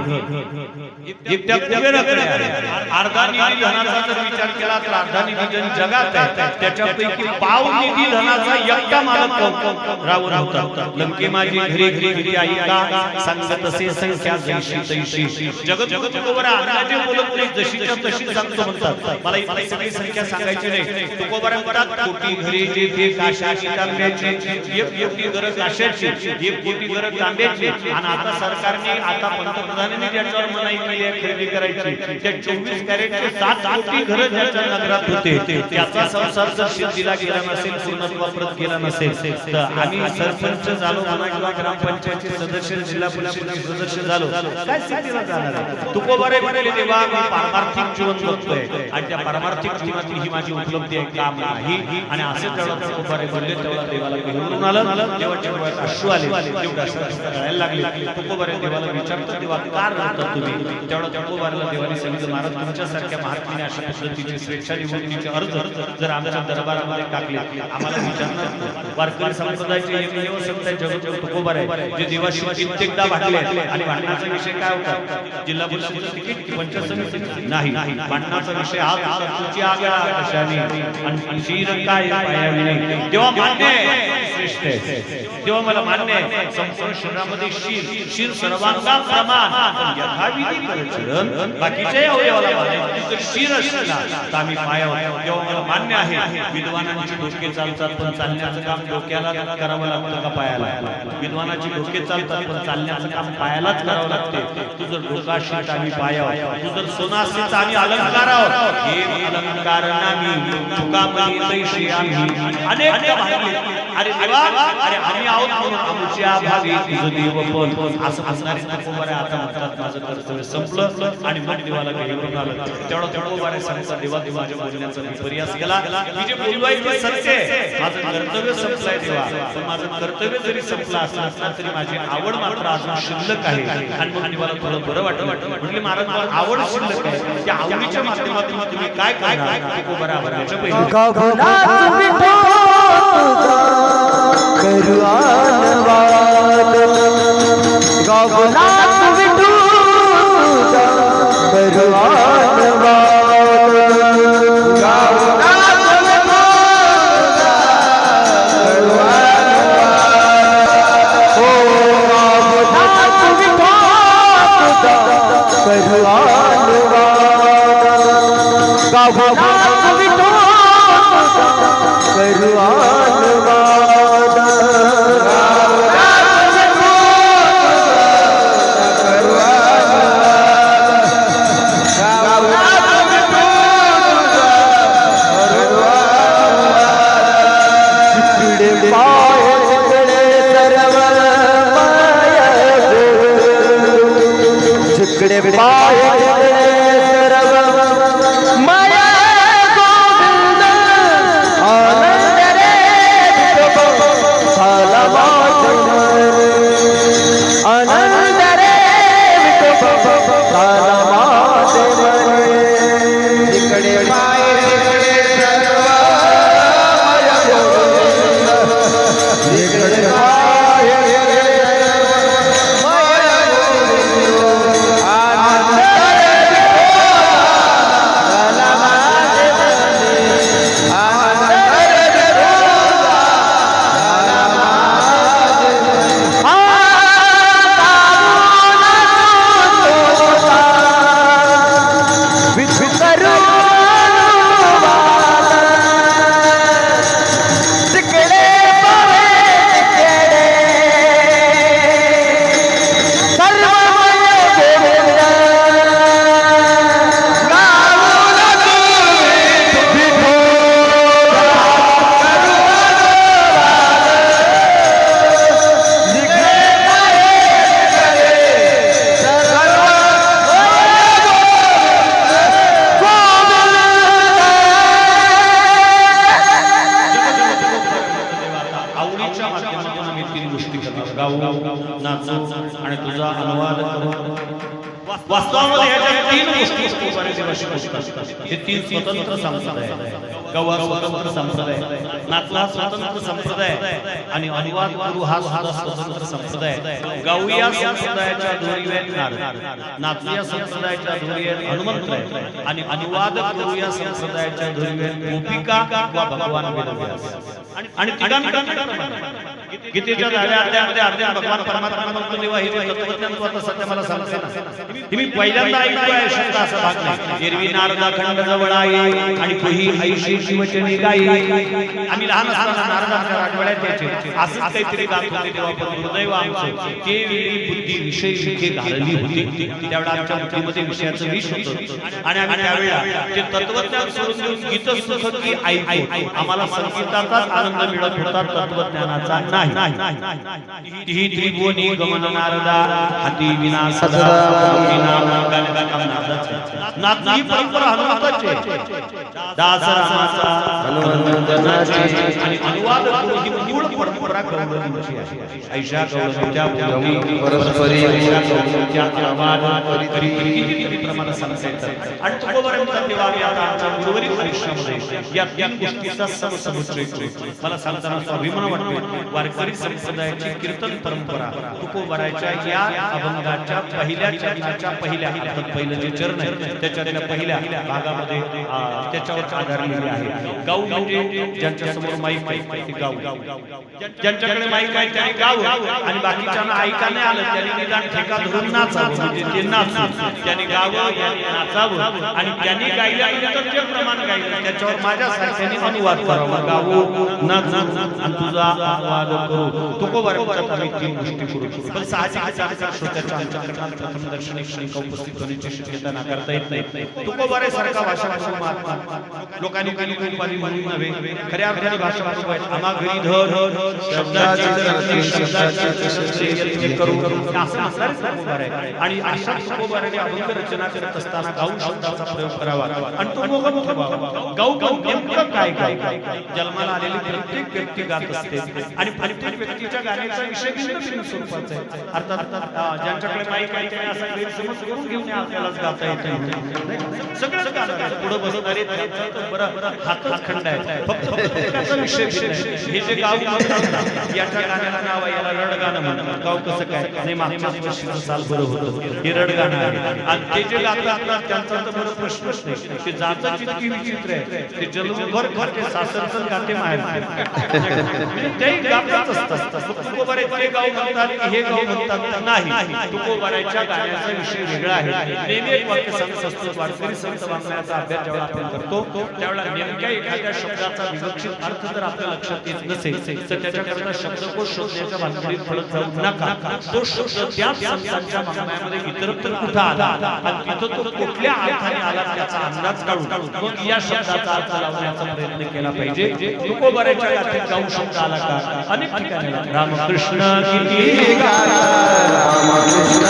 एकट्या कुबेराकडे आहे अर्धा निधी धनाचा जर विचार केला तर अर्धा निधी धन जगात आहे त्याच्यापैकी पाव निधी धनाचा एकटा मालक रावण होता लंके माझी घरी घरी घरी आई का सांगत असे संख्या जैशी तैशी जगत तुकोबरा अंदाजे बोलत नाही जशीच्या तशी सांगतो म्हणतात मला इतकी सगळी संख्या सांगायची नाही तुकोबरा म्हणतात कोटी घरी जे जे काशाची तांब्याची एक कोटी घरं काशाची एक कोटी घरं तांब्याची आणि आता सरकारने आता पंतप्रधानांनी ज्याच्यावर मनाई केली आहे खरेदी करायची त्या 24 कॅरेटचे 7 कोटी घरं ज्याच्या नगरात होते त्याचा संसार जर शेतीला गेला नसेल पूर्णत्वाप्रत गेला नसेल तर आम्ही सरपंच झालो किंवा ग्रामपंचायतचे सदस्य जिल्हा परिषदेचे सदस्य झालो काय शेतीला जाणार आहे तुकोबारे म्हणाले देवा मी पारमार्थिक जीवन जगतोय आणि त्या पारमार्थिक जीवनातील ही माझी उपलब्धी आहे काम नाही आणि असे जेव्हा तुकोबारे बोलले तेव्हा देवाला घेऊन आलं देवाच्या डोळ्यात अश्रू आले तेवढा रडायला लागले तुकोबारे देवाला विचारतो देवा का रडता तुम्ही तेवढा तुकोबारेला देवाने सांगितलं महाराज तुमच्यासारख्या महात्म्याने अशा पद्धतीचे स्वेच्छानिवृत्तीचे अर्ज जर आमच्या दरबारामध्ये टाकले आम्हाला विचारणार वारकरी संप्रदायाचे एकमेव संत आहे जगत तुकोबारे जे देवाशी कित्येकदा भांडले आणि भांडणाचा विषय काय होता जिल्हा परिषदेचं तिकीट की पंचायत समिती नाही भांडणाचा विषय हा होता तुझी आज्ञा कशाने आणि शीर काय पायाविने तेव्हा मान्य श्रेष्ठ आहे तेव्हा मला मान्य आहे संपूर्ण शरीरामध्ये शीर सर्वांगा प्रमाण पण यथाविधी करचरण बाकीच्या अवयवाला मानायचं जर शीर असलं ना तर आम्ही पायावर तेव्हा मला मान्य आहे विद्वानांची डोके चालतात पण चालण्याचं काम डोक्याला करावं लागतं का पायाला विद्वानाची डोके चालतात पण चालण्याचं काम पायालाच करावं लागते तू जर डोका असेल तर आम्ही पायावर तू जर सोना असेल तर आम्ही अलंकार आहोत हे अलंकार नामी तुकामणी तैशी आम्ही अनेक अरे देवा अरे आम्ही आहोत म्हणून आमच्या भावी तुझं देवपण असं असणारे तुकोबारे आता म्हणतात माझं कर्तव्य संपलं आणि मग देवाला घेऊन आलं तेवढा तुकोबारे सांगता देवा देवाच्या बोलण्याचा विपर्यास केला मी जे बोलवायचे सत्य माझं कर्तव्य संपलंय देवा पण माझं कर्तव्य जरी संपलं असलं तरी माझी आवड मात्र अजून शिल्लक आहे आणि मग देवाला थोडं बरं वाटलं म्हटले महाराज मला आवड शिल्लक आहे त्या आवडीच्या माध्यमातून तुम्ही काय करणार तुकोबारा आवडण्याच्या पहिले करुणानवाद गगनात विठू करुणानवाद गगनात ओ गगनात विठू करुणानवाद गगनात विठू करुणानवाद जिकडे पाय सर्व माया गोविंद आनंद रे झाला आनंद रे झाला माझे मने जिकडे पाय सर्व माया गोविंद जिकडे पाय आणि तुझा अनुवाद करून वास्तवामध्ये ह्याच्या तीन गोष्टी असतात हे तीन स्वतंत्र संप्रदाय गवा स्वतंत्र संप्रदाय नाचला स्वतंत्र संप्रदाय आणि अनुवाद गुरु हा स्वतंत्र संप्रदाय गावया संप्रदायाच्या धुरीवर नाचल्या संप्रदायाच्या धुरीवर हनुमंत आणि अनुवाद गुरु या संप्रदायाच्या धुरीवर गोपिका वा भगवान वेदव्यास आणि गीतेच्या दहाव्या अध्यायामध्ये अर्जुन भगवान परमात्मा म्हणतो तेव्हा हे तत्वज्ञान तू आता सध्या मला सांगते ना तुम्ही पहिल्यांदा ऐकूया शब्द असा भाग नाही एरवी नारदा खंड जवळ आहे आणि पुही ऐशी शिवचनी गाई आम्ही लहान असताना नारदाच्या राजवाड्यात यायचे असंच काहीतरी गात होते तेव्हा पण दुर्दैव आमचं ते वेळी बुद्धी विषय विखे घालली होती त्यावेळेला आमच्या बुद्धीमध्ये विषयाचं विष होतं आणि आम्ही त्यावेळेला ते तत्वज्ञान सोडून देऊन गीत सुख की ऐकू आम्हाला संगीताचाच आनंद मिळत होता तत्वज्ञानाचा नाही ही त्रिभुवनी गमन नारदा हाती विना सदा नाथी परंपरा हनुमंताची दास रामाचा हनुमंताची आणि अनुवाद गुरु ही मूळ परंपरा गौरवांची आहे ऐशा गौरवांच्या पूर्वी परस्परी ऐशा गौरवांच्या आवाज किती प्रमाणात सांगतात आणि तुकोबारांचा तेव्हा आम्ही आता आमच्या गुरुवरील आयुष्यामध्ये या तीन गोष्टीचा समसमुच्चय करू मला सांगताना स्वाभिमान वाटतो वारकरी संप्रदायाची कीर्तन परंपरा तुकोबाराच्या या अभंगाच्या पहिल्या चरणाच्या पहिल्या पहिलं जे चरण आहे त्याच्या पहिल्या भागामध्ये त्याच्यावर आधारलेले आहे गाऊ म्हणजे ज्यांच्या समोर माईक गाऊ ज्यांच्याकडे माईक आहे त्यांनी गावं आणि बाकीच्यांना ऐका नाही आलं त्यांनी निदान ठेका धरून नाचावं म्हणजे ते नाचून त्यांनी गावं यांनी नाचावं आणि त्यांनी गायल्यानंतर जे प्रमाण गायलं त्याच्यावर माझ्या सारख्याने अनुवाद करावा गावो नाच आणि तुझा अनुवाद करू तुकोबाराच्या आम्ही 3 गोष्टी करू पण साहजिक श्रोत्याच्या आमच्याकडे प्रथम दर्शनी शंका उपस्थित होण्याची शक्यता नाकारता येत नाही तुकोबारे सारखा भाषा महात्मा लोकांनी उपाधी म्हणून नव्हे खऱ्या अर्थाने भाषा आहेत आम्हा घरी धर आणि अशा तुकोबाराने अभंग रचना करत असताना गाऊ शब्दाचा प्रयोग करावा आणि तो मोगम ठेवावा गाऊ नेमकं काय जन्माला आलेली प्रत्येक व्यक्ती गात असते आणि प्रत्येक व्यक्तीच्या गाण्याचा विषय भिन्न स्वरूपाचा आहे अर्थात ज्यांच्याकडे माईक आहे त्यांनी असा गैरसमज करून घेऊन आपल्यालाच गाता येत सगळं गाणं पुढे बसणारे बरं हातच खंड आहे फक्त प्रत्येकाचा विषय हे जे गाव याच्या गाण्याला नाव आहे याला रड गाणं म्हणतात गाव कसं काय नाही मागच्या वर्षीचं साल बरं होतं हे रड गाणं आहे आणि ते जे गातात त्यांचा तर बरं प्रश्नच नाही ते जातं जितकी विचित्र आहे ते जन्मभर घरचे सासरचं गाते माहेर ते गातच असतात तुकोबारे ते गाव म्हणतात हे गाव म्हणतात नाही तुकोबाराच्या गाण्याचा विषय वेगळा आहे नेहमी एक वाक्य सांगत असतो वारकरी संत वाङ्मयाचा अभ्यास जेव्हा आपण करतो त्यावेळेला नेमक्या एखाद्या शब्दाचा विवक्षित अर्थ जर आपल्या लक्षात येत नसेल तर त्याच्याकरता शब्दकोश शोधण्याच्या भानगडीत पडत जाऊ नका तो शब्द त्या संतांच्या वाङ्मयामध्ये इतरत्र कुठं आला आणि तिथं तो कुठल्या अर्थाने आला त्याचा अंदाज काढून मग या शब्दाचा अर्थ लावण्याचा प्रयत्न केला पाहिजे तुकोबाराच्या गाथेत गाऊ शब्द आला का अनेक ठिकाणी रामकृष्ण किती रामकृष्ण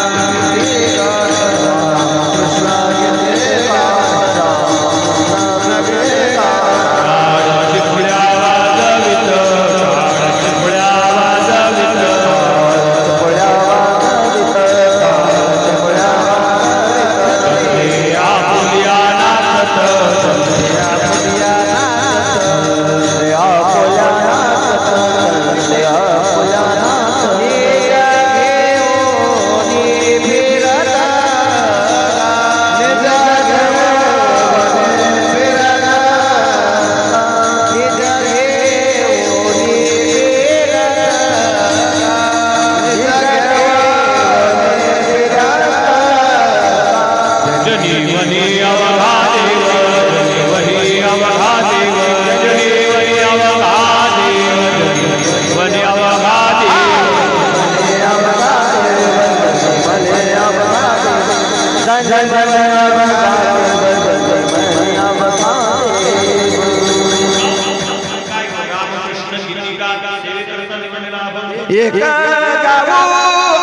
एक गाऊ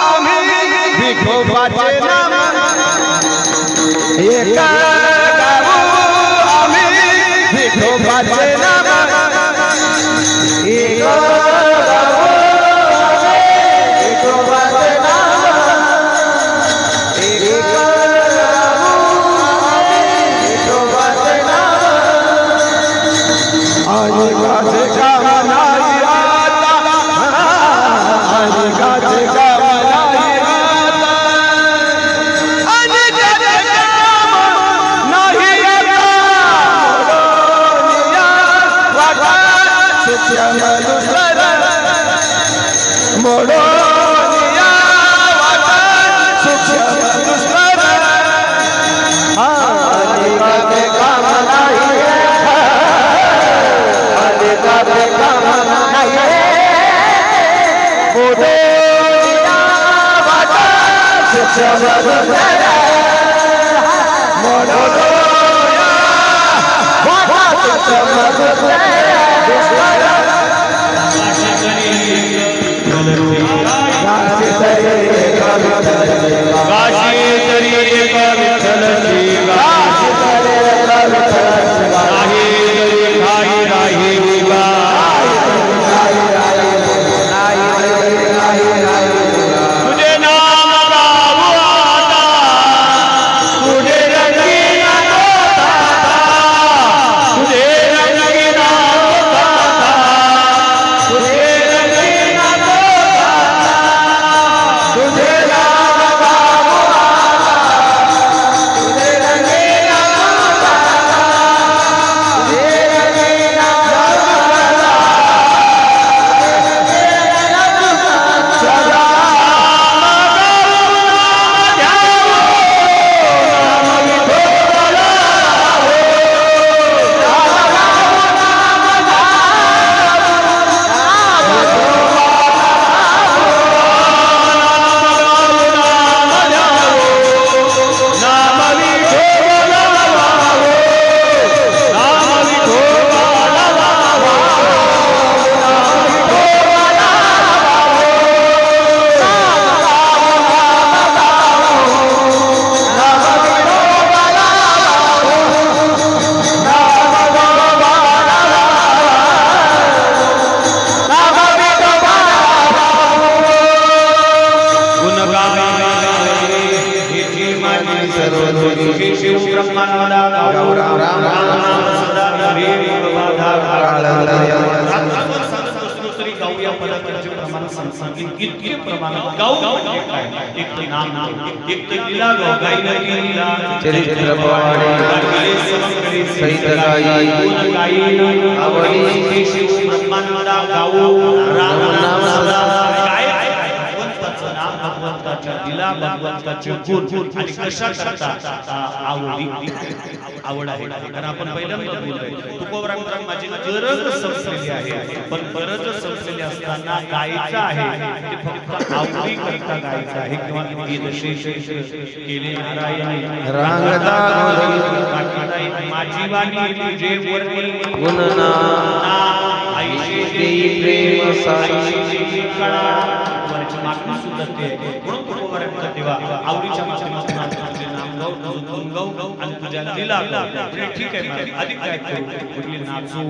आम्ही विठोबाचे नाम एक गाऊ आम्ही विठोबाचे नाम एक गाऊ विठोबाचे नाम एक गाऊ विठोबाचे नाम आणि गाजे काम नाही गाजे काम नाही आणि गाजे काम नाही वाटा सुख्या मनुष्यर मोडोनिया वाटा सुख्या मनुष्यर आणि गाजे काम नाही आणि गाजे काम नाही मोडोनिया वाटा सुख्या मनुष्यर मोडोनिया वाटा सुख्या मनुष्यर तुझे सांगितलं इतके प्रमाणात गाऊ म्हणजे काय एक तर नाम एक तर लीला गायला लीला चरित्र पवाडे सहित गाई आवडी ब्रह्मानंदा गाऊ राम नाम सदा काय भगवंताचं नाम भगवंताच्या लीला भगवंताचे गुण आणि कशा करता आवड आहे कारण आपण पहिल्यांदा बोललोय तुकोबरांकडे माझी गरज संपलेली आहे पण गरज संपलेली असताना गायचं आहे ते फक्त आवडी करता गायचं आहे किंवा केले नारायण रांगदा माझी वाणी तुझे वर्णी गुणना आईचे देई प्रेम साई कळा वरची मागणी सुद्धा ते म्हणून तुकोबरांकडे तेव्हा आवडीच्या माध्यमातून आपले नाम गाऊ आणि तुझ्या लीला ठीक आहे अधिक काय कुठली नाचू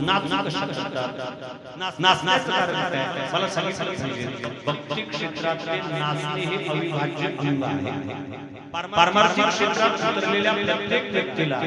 नाच कशा करतात नाच कारण काय मला सांगितलं भक्ती क्षेत्रातले नाचणे हे अविभाज्य अंग आहे पारमार्थिक क्षेत्रात उतरलेल्या प्रत्येक व्यक्तीला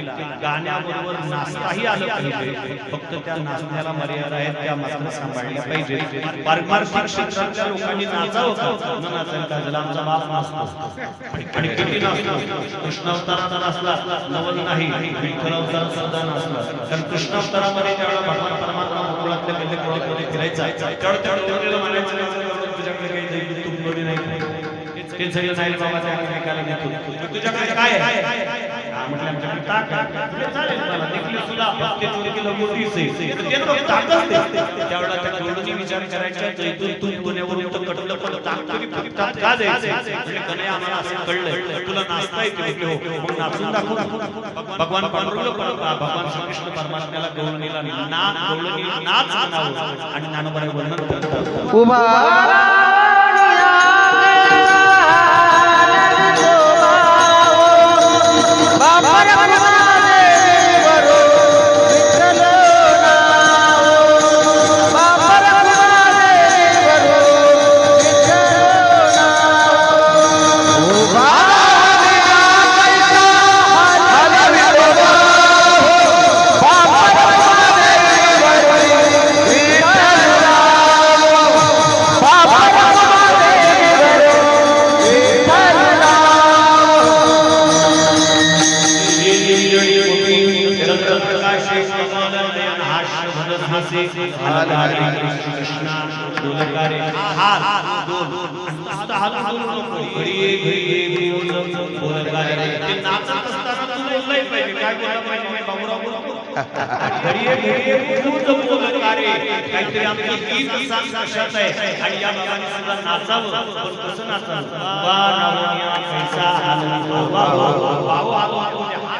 गाण्याबरोबर नाचताही आलं पाहिजे फक्त त्या नाचण्याला मर्यादा आहेत त्या मात्र सांभाळल्या पाहिजे पारमार्थिक क्षेत्रातल्या लोकांनी नाचावं का न नाचायला काय झालं आमचा बाप नाचतो आणि किती नाचतो कृष्ण अवताराचा नाचला नवल नाही विठ्ठल अवतार सुद्धा नाचला कारण कृष्ण अवतारामध्ये त्यावेळेला भगवान परमात्मा गोकुळातल्या गल्लीमध्ये फिरायचा त्यावेळेला म्हणायचं तुझ्याकडे काही तुमकडे नाही ते सगळं नाही बाबा त्याला ऐकायला घेतो तुझ्याकडे काय आहे म्हटलं आमच्याकडे ताक आहे चालेल मला देखील तुला ते चोरी केलं मोठीच आहे तर ते लोक ताकच देते त्यावेळेला त्या गोडूनी विचार करायचा जैतून तू पुण्यावरून तर कटलं पण ताक तरी फुकतात का द्यायचे म्हणजे कन्हैया आम्हाला असं कळलं तुला नाचता येते म्हटले हो मग नाचून दाखव भगवान पांडुरंग भगवान श्रीकृष्ण परमात्म्याला गवळणीला नाच म्हणावं आणि ज्ञानोबाने वर्णन करतात उभा काहीतरी आमचं गीत लक्षात आहे आणि या बाबांनी सुद्धा नाचावं पण कसं नाचावं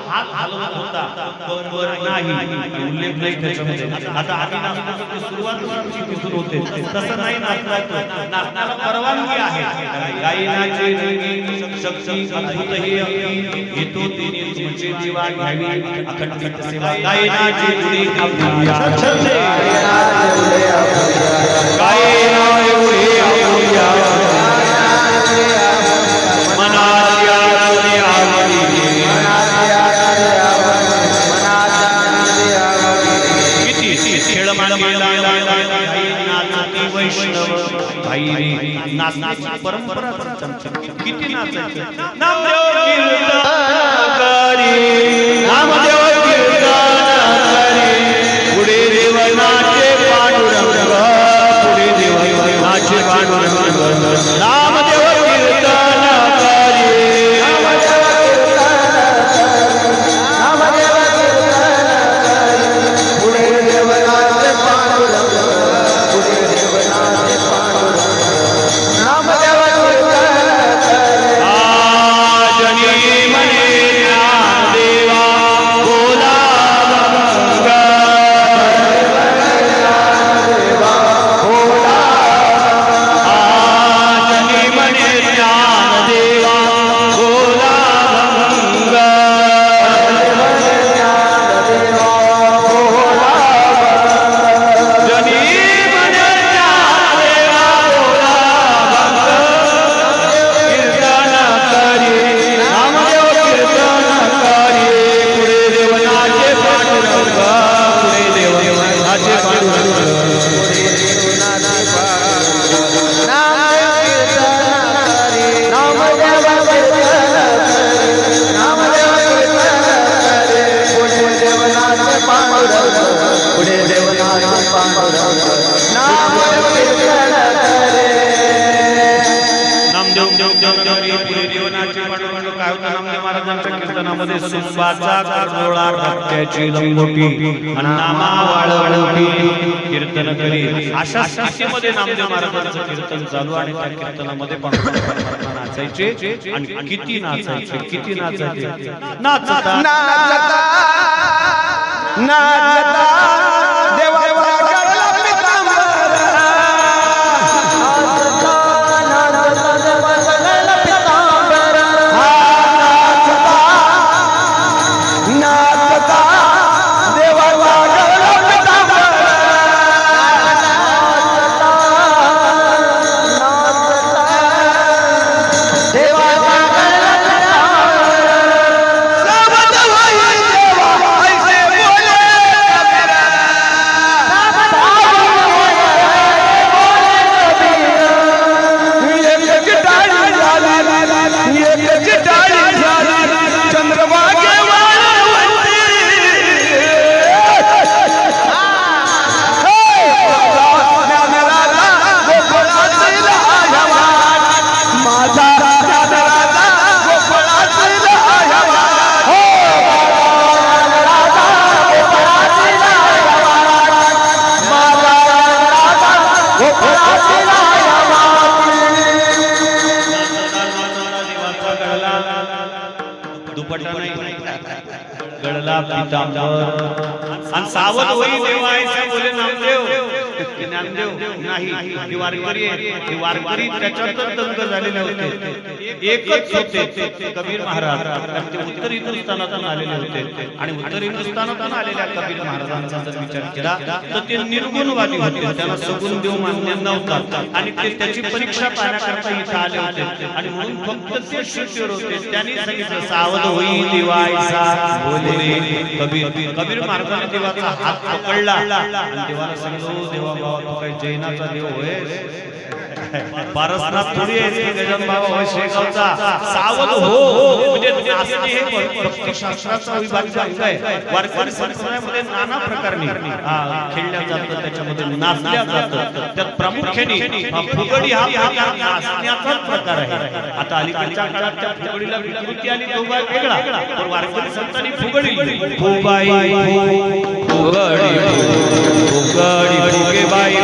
हात हलवत होता पण वर नाही उल्लेख नाही त्याच्यामध्ये आता आम्ही नाचतो सुरुवात तिथून होते तसं नाही नाचण्याला परवानगी आहे गायनाचे शक्ती अद्भुत हे हेतू तिने तुमची जीवा घ्यावी अखंड सेवा गायनाचे गुणी आपल्या छंदे गायना एवढे आपल्या मनाच्या आवडी वैष्णव भाई नाचण्याची परंपरा किती नाचायचं नामदेव कीर्तनकारी नामदेव कीर्तनकारी पुढे देव नाचे पांडुरंग पुढे देव नाचे पांडुरंग नामदेव कीर्तनकारी पुढे देव नाचे पांडुरंग पांडुरंग काय होतं नामदेव महाराजांच्या कीर्तनामध्ये सुंबाचा करडोळा रक्ताची लंगोटी नामा वाळवटी कीर्तन करी अशा स्थितीमध्ये नामदेव महाराजांचं कीर्तन चालू आणि त्या कीर्तनामध्ये पांडुरंग परमात्मा नाचायचे आणि किती नाचायचे नाचता नाचता देवाचा गळा पितांबर नाचता देवाचा गळा पितांबर नाचता देवाचा गळा पितांबर देवाचा गळा दुपट्टा नाही गळला पितांबर आणि सावध होई देवा ऐसा बोले नामदेव ज्ञानदेव नाही ही वारकरी आहे ही वारकरी त्याच्यातच दंग झालेले होते एकच होते कबीर महाराज ते उत्तर हिंदुस्थानातून आलेले होते आणि उत्तर हिंदुस्थानातून आलेल्या कबीर महाराजांचा जर विचार केला तर ते निर्गुणवादी होते त्यांना सगुण देव मान्य नव्हता आणि ते त्याची परीक्षा पाहण्याकरता इथे आले होते आणि म्हणून फक्त ते शिष्य होते त्यांनी सांगितलं सावध होई देवा ऐसा बोले कबीर महाराजांनी देवाचा हात पकडला आणि देवाला सांगितलं देवा बाबा तू काही जैनाचा देव होय पारसनाथ थोडी आहे की गजानन बाबा होय शेगावचा सावध हो म्हणजे नाचणे हे भक्तिशास्त्राचा विभाग आहे वारकरी संप्रदायामध्ये नाना प्रकारने खेळल्या जातं त्याच्यामध्ये नाचल्या जातं त्यात प्रामुख्याने फुगडी हा प्रकार नाचण्याचाच प्रकार आहे आता अलीकडच्या काळात त्या फुगडीला विकृती आली तो भाग वेगळा पण वारकरी संतांनी फुगडी फुगाई फुगडी फुगडी फुगे बाई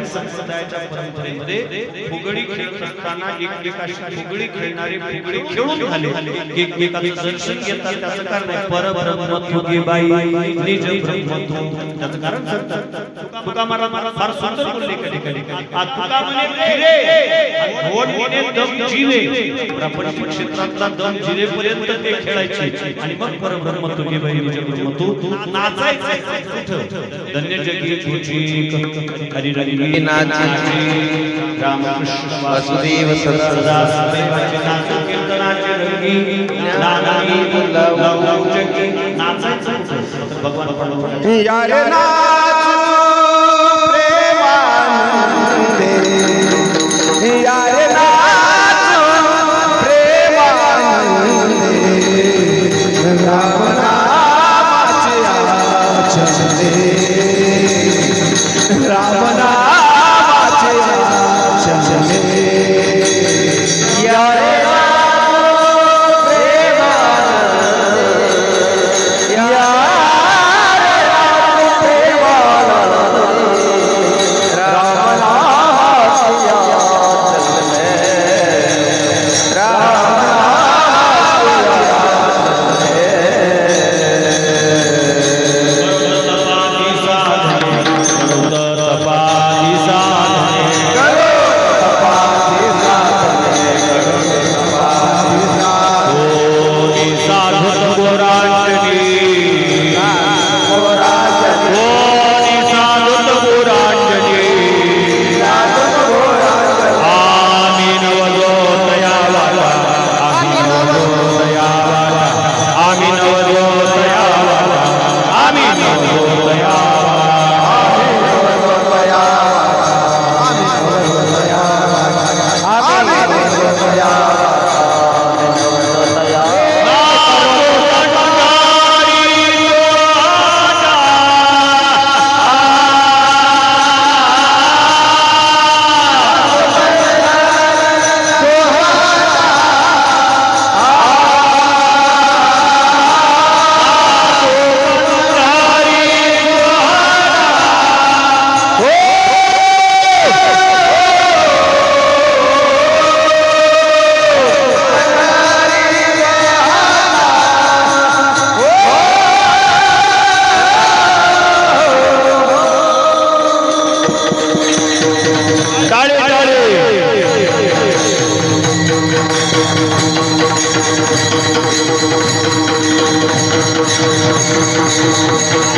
संप्रदायाच्या परंपरेमध्ये फुगडी खेळत असताना एकमेकाशी फुगडी खेळणारे फुगडी खेळून झाले एकमेकाचं दर्शन घेतात त्याचं कारण आहे परब्रह्म फुगे बाई निज ब्रह्म त्याचं कारण तुका महाराज फार सुंदर बोलले कधी तुका म्हणे फिरे ढोल म्हणे दम जिरे प्रापंचिक क्षेत्रातला दम जिरेपर्यंत ते खेळायचे आणि मग परब्रह्म फुगे बाई निज ब्रह्म तू नाचायचं कुठं धन्य जगी तुझी हरी हरी नाची रामकृष्ण वासुदेव सदा कीर्तनाचे रंगी नानाई लव जगी नाचायचं भगवान यारे नाचू प्रेमानंदे यारे नाचू प्रेमानंदे राम नामाचे आचरणे राम नामाचे आचरणे यारे नाचू प्रेमानंदे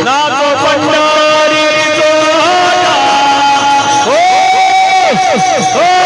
नाचो पंढरीचो हो हो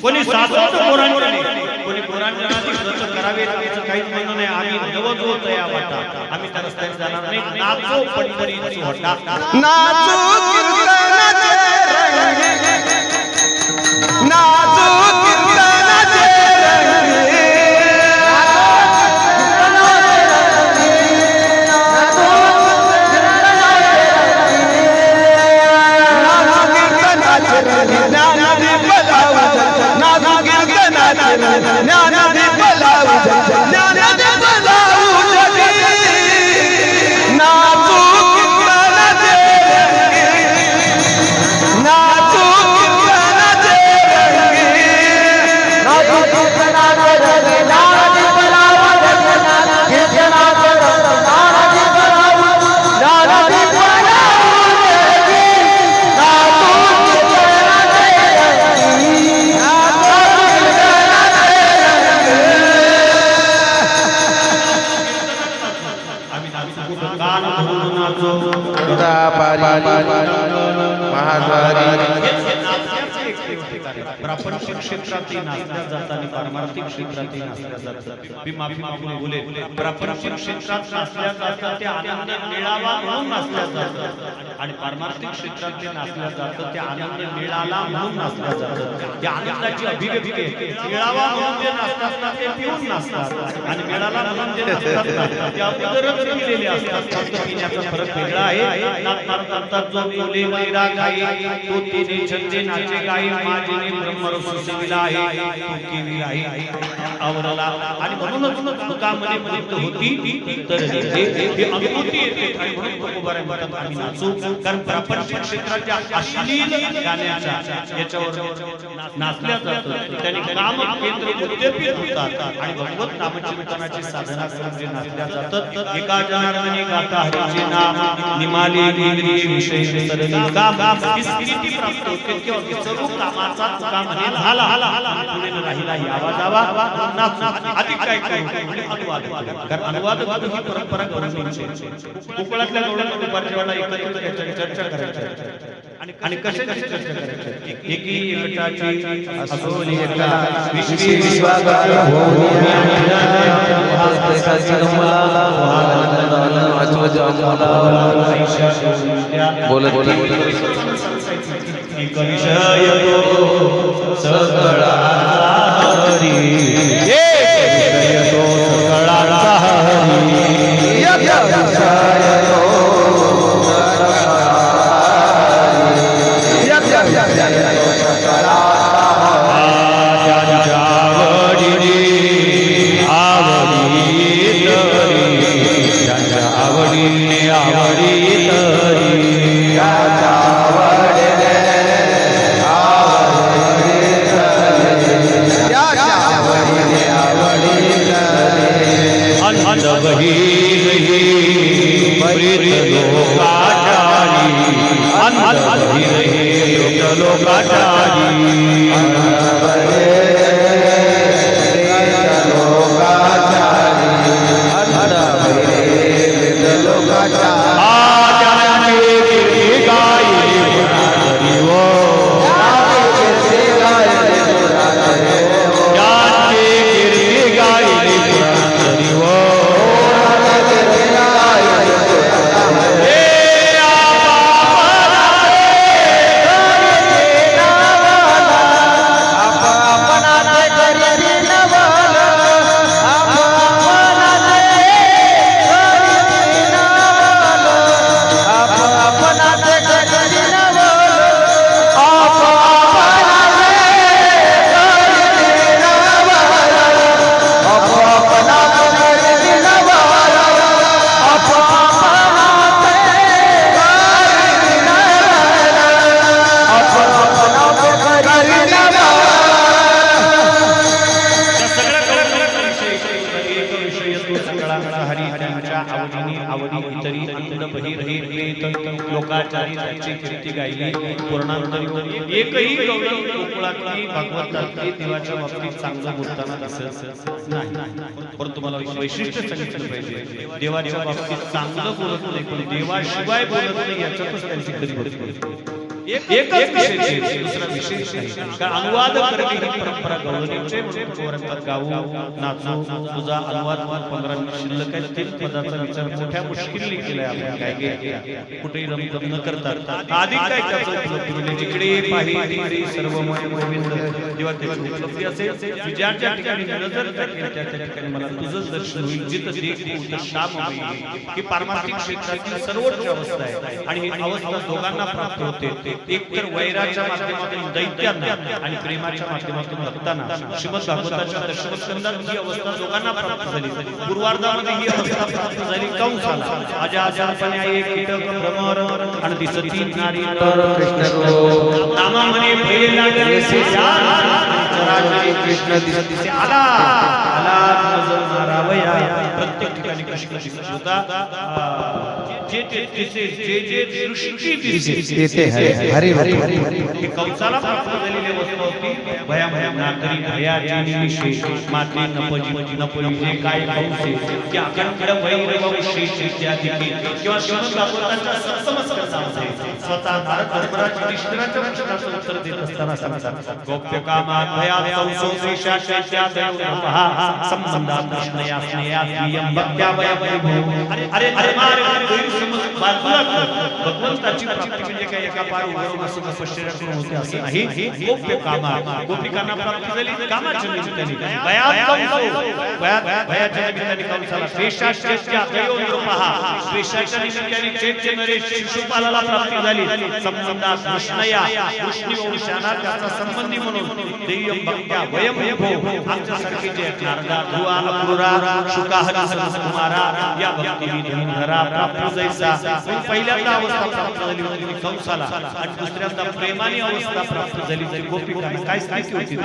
कोणी साधवत पुराणपणे कोणी पुराणपणाची व्रत करावे आमचं काहीच म्हणणं नाही आम्ही नवजोत या वाटा आम्ही त्या रस्त्याने जाणार नाही नाचो पंढरीची वाटा नाचू कीर्तनाचे रंगे नाचू कीर्तनाचे रंगे ज्ञानादीप लावू ज्ञानादीप लावू नाचू कीर्तनाचे नाचू कीर्तनाचे नाचू कीर्तनाचे ज्ञानादीप लावू कीर्तनाचे ज्ञानादीप लावू ज्ञानादीप प्रापंचिक क्षेत्रातही नाचल्या जातात आणि पारमार्थिक क्षेत्रातही नाचल्या जातात मी माफी मागून बोले प्रापंचिक क्षेत्रात नाचल्या जातात ते आनंद मिळावा म्हणून नाचल्या जातात आणि पारमार्थिक क्षेत्रात जे नाचल्या जातं ते आनंद मिळाला म्हणून नाचल्या जातं त्या आनंदाची अभिव्यक्ती मिळावा म्हणून जे नाचतात ते पिऊन नाचतात आणि मिळाला म्हणून जे नाचतात ते अगोदरच पिलेले असतात फक्त पिण्याचा फरक वेगळा आहे नाचतात जो बोले मैरा गाई तो तिने छंदे नाचे गाई माझे ब्रह्मरस सेविला आहे तो केविला आहे आवरला आणि म्हणूनच तुकामध्ये प्राप्त होती तर हे अनुभूती येते आणि म्हणून तुकोबाराय म्हणतात आम्ही नाचू कारण प्रापंचिक क्षेत्राच्या अश्लील गाण्याच्या याच्यावर नाचल्या जातं त्याने काम केंद्र उद्दीपित होतात आणि भगवत नामचिंतनाची साधना करून जे नाचल्या जातात एका जनार्दनी गाता हरीचे नाम निमाली इंद्रिय विषय सरली काम ही स्थिती प्राप्त होते किंवा सर्व कामाचा तुकामध्ये झाला पुढे राहिला यावा जावा नाच अधिक काय आणि अनुवाद कारण अनुवाद ही परंपरा गौरवण्याची कोकणातल्या लोकांना दुपारच्या वेळेला एकत्रित चर्चा करायची आणि कसे चर्चा करायची एकी एकटाची असोली एकटा विश्वी विश्वागार होनी हास्तेकाची गमला वाहनंदन वाचवज अमला बोलत एक विषय तो सगळा हरी एक विषय तो सगळा हरी एक विषय लोकाचारी त्याची कीर्ती गायली पूर्णांतरी एकही गवळण गोकुळातली भगवंतातली देवाच्या बाबतीत चांगलं बोलताना दिसत नाही. परंतु मला वैशिष्ट्य सांगितलं पाहिजे, देवाच्या बाबतीत चांगलं बोलत नाही पण देवाशिवाय बोलत नाही याच्यातच त्यांची कधी होती. एकच विशेष, दुसरा विशेष नाही. कारण अनुवाद करणे ही परंपरा गवळणीची म्हणून गाऊ नाचू तुझा अनुवाद 15 शिल्लक आहे. 3 पदाचा विचार मोठ्या मुश्किलने केलाय आपण. काय कुठेही रमदम न करतात आधी काय त्याचं उपलब्धी म्हणजे जिकडे पाही तिकडे सर्वमय गोविंद जेव्हा त्याची उपलब्धी असेल ज्या ठिकाणी नजर टाकेल त्या ठिकाणी मला तुझंच दर्शन होईल. जिथं देखू श्याम ही पारमार्थिक क्षेत्रातील सर्वोच्च अवस्था आहे आणि ही अवस्था दोघांना प्राप्त होते. एक तर वैराच्या माध्यमातून दैत्यांना आणि प्रेमाच्या माध्यमातून भक्तांना. श्रीमद भागवताच्या दशम स्कंदात ही अवस्था दोघांना प्राप्त झाली. पूर्वार्धामध्ये ही अवस्था प्राप्त झाली कंसाला. आजारपणे आहे कीटक भ्रमर आणि दिसती नारी नर कृष्ण नामा म्हणे भय लागले कृष्ण दिसते आला आला नजर मारावया. प्रत्येक ठिकाणी कृष्ण दिसत होता. जे सृष्टी दिसते हरी हरी हरी हे कंसाला प्राप्त झालेली अवस्था होती. भयाभयानातरी भयाची निमिषे माती नपजी जे काय कंसे की अखंड वैरव शेष इत्यादी किंवा श्रीमद भागवताच्या सप्तमस्कंदामध्ये स्वतः भारत धर्मराज युधिष्ठिराच्या प्रश्नाचं उत्तर देत असताना सांगतात गोप्यकामात भयात कंसो द्वेषाच्या दयोपहा संबंधात कृष्णया स्नेहात नियम भक्त्या वयम. अरे अरे मारे भगवंताची प्राप्ती म्हणजे काय एका पार उभं बसून तपश्चर्या करून होते असं नाही. गोप्य कामा गोपिकांना प्राप्ती झाली कामाच्या निमित्ताने. भयाच्या निमित्ताने कंसाला द्वेषाच्या दयोपहा द्वेषाच्या निमित्ताने चैत्य नरेश शिशुपालाला प्राप्ती झाली. संबंधात कृष्णया कृष्णी वंशाना त्याचा संबंधी म्हणून देयम भक्त्या वयम भो आमच्यासारखे जे नारदा ध्रुवा अक्रूरा शुकाहरी कुमारा या भक्ती धरा प्राप्त जैसा. पहिल्यांदा अवस्था प्राप्त झाली होती कंसाला आणि दुसऱ्यांदा प्रेमाने अवस्था प्राप्त झाली होती गोपिकांना. काय स्थिती होती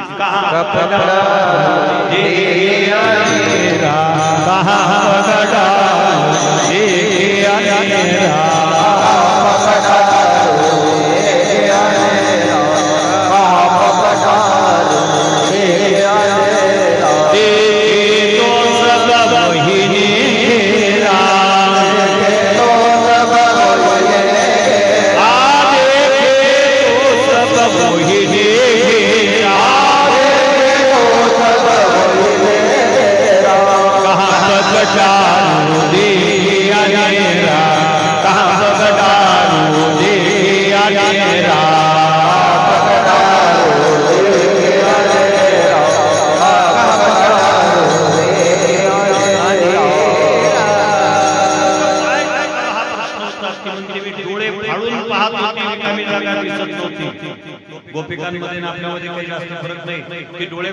गोपिकांमध्ये आपल्यामध्ये काही जास्त फरक नाही की डोळे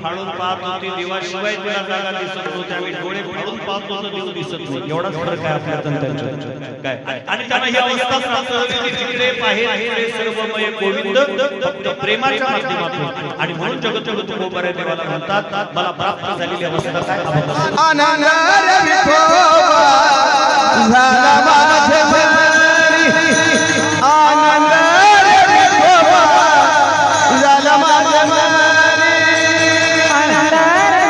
फाडून पाहत होते देवाशिवाय तुला जागा दिसत नव्हती. आम्ही डोळे फाडून पाहत होतो देव दिसत नाही. एवढाच फरक आहे आपल्या काय. आणि त्यांना ही अवस्था प्राप्त झाली जिकडे पाहे सर्वमय गोविंद फक्त प्रेमाच्या माध्यमातून. आणि म्हणून जगत जगत गोपाऱ्या देवाला म्हणतात मला प्राप्त झालेली अवस्था काय आनंद विठोबा झाला माझ्या मनी. आनंद विठोबा झाला माझ्या मनी. आनंद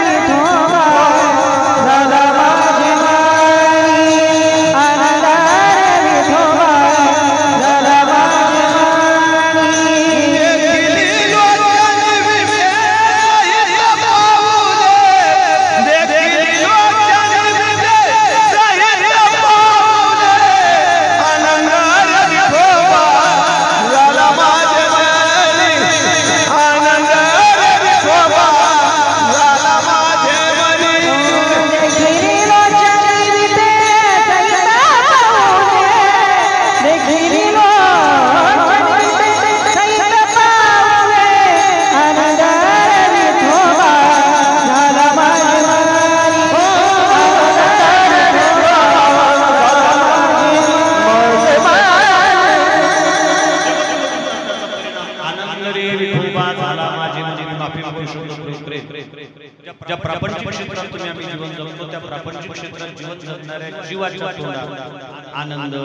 विठोबा झाला माझ्या मनी. आनंद विठोबा झाला माझ्या मनी. देखील लोचन विषय पाऊले देखील लोचन विषय पाऊले. आनंद विठोबा आपले शब्द प्रयोग करेल. ज्या प्रापंचिक क्षेत्रात तुम्ही आम्ही जीवन जगतो त्या प्रापंचिक क्षेत्रात जीवन जगणाऱ्या जीवाच्या तोंडात आनंद,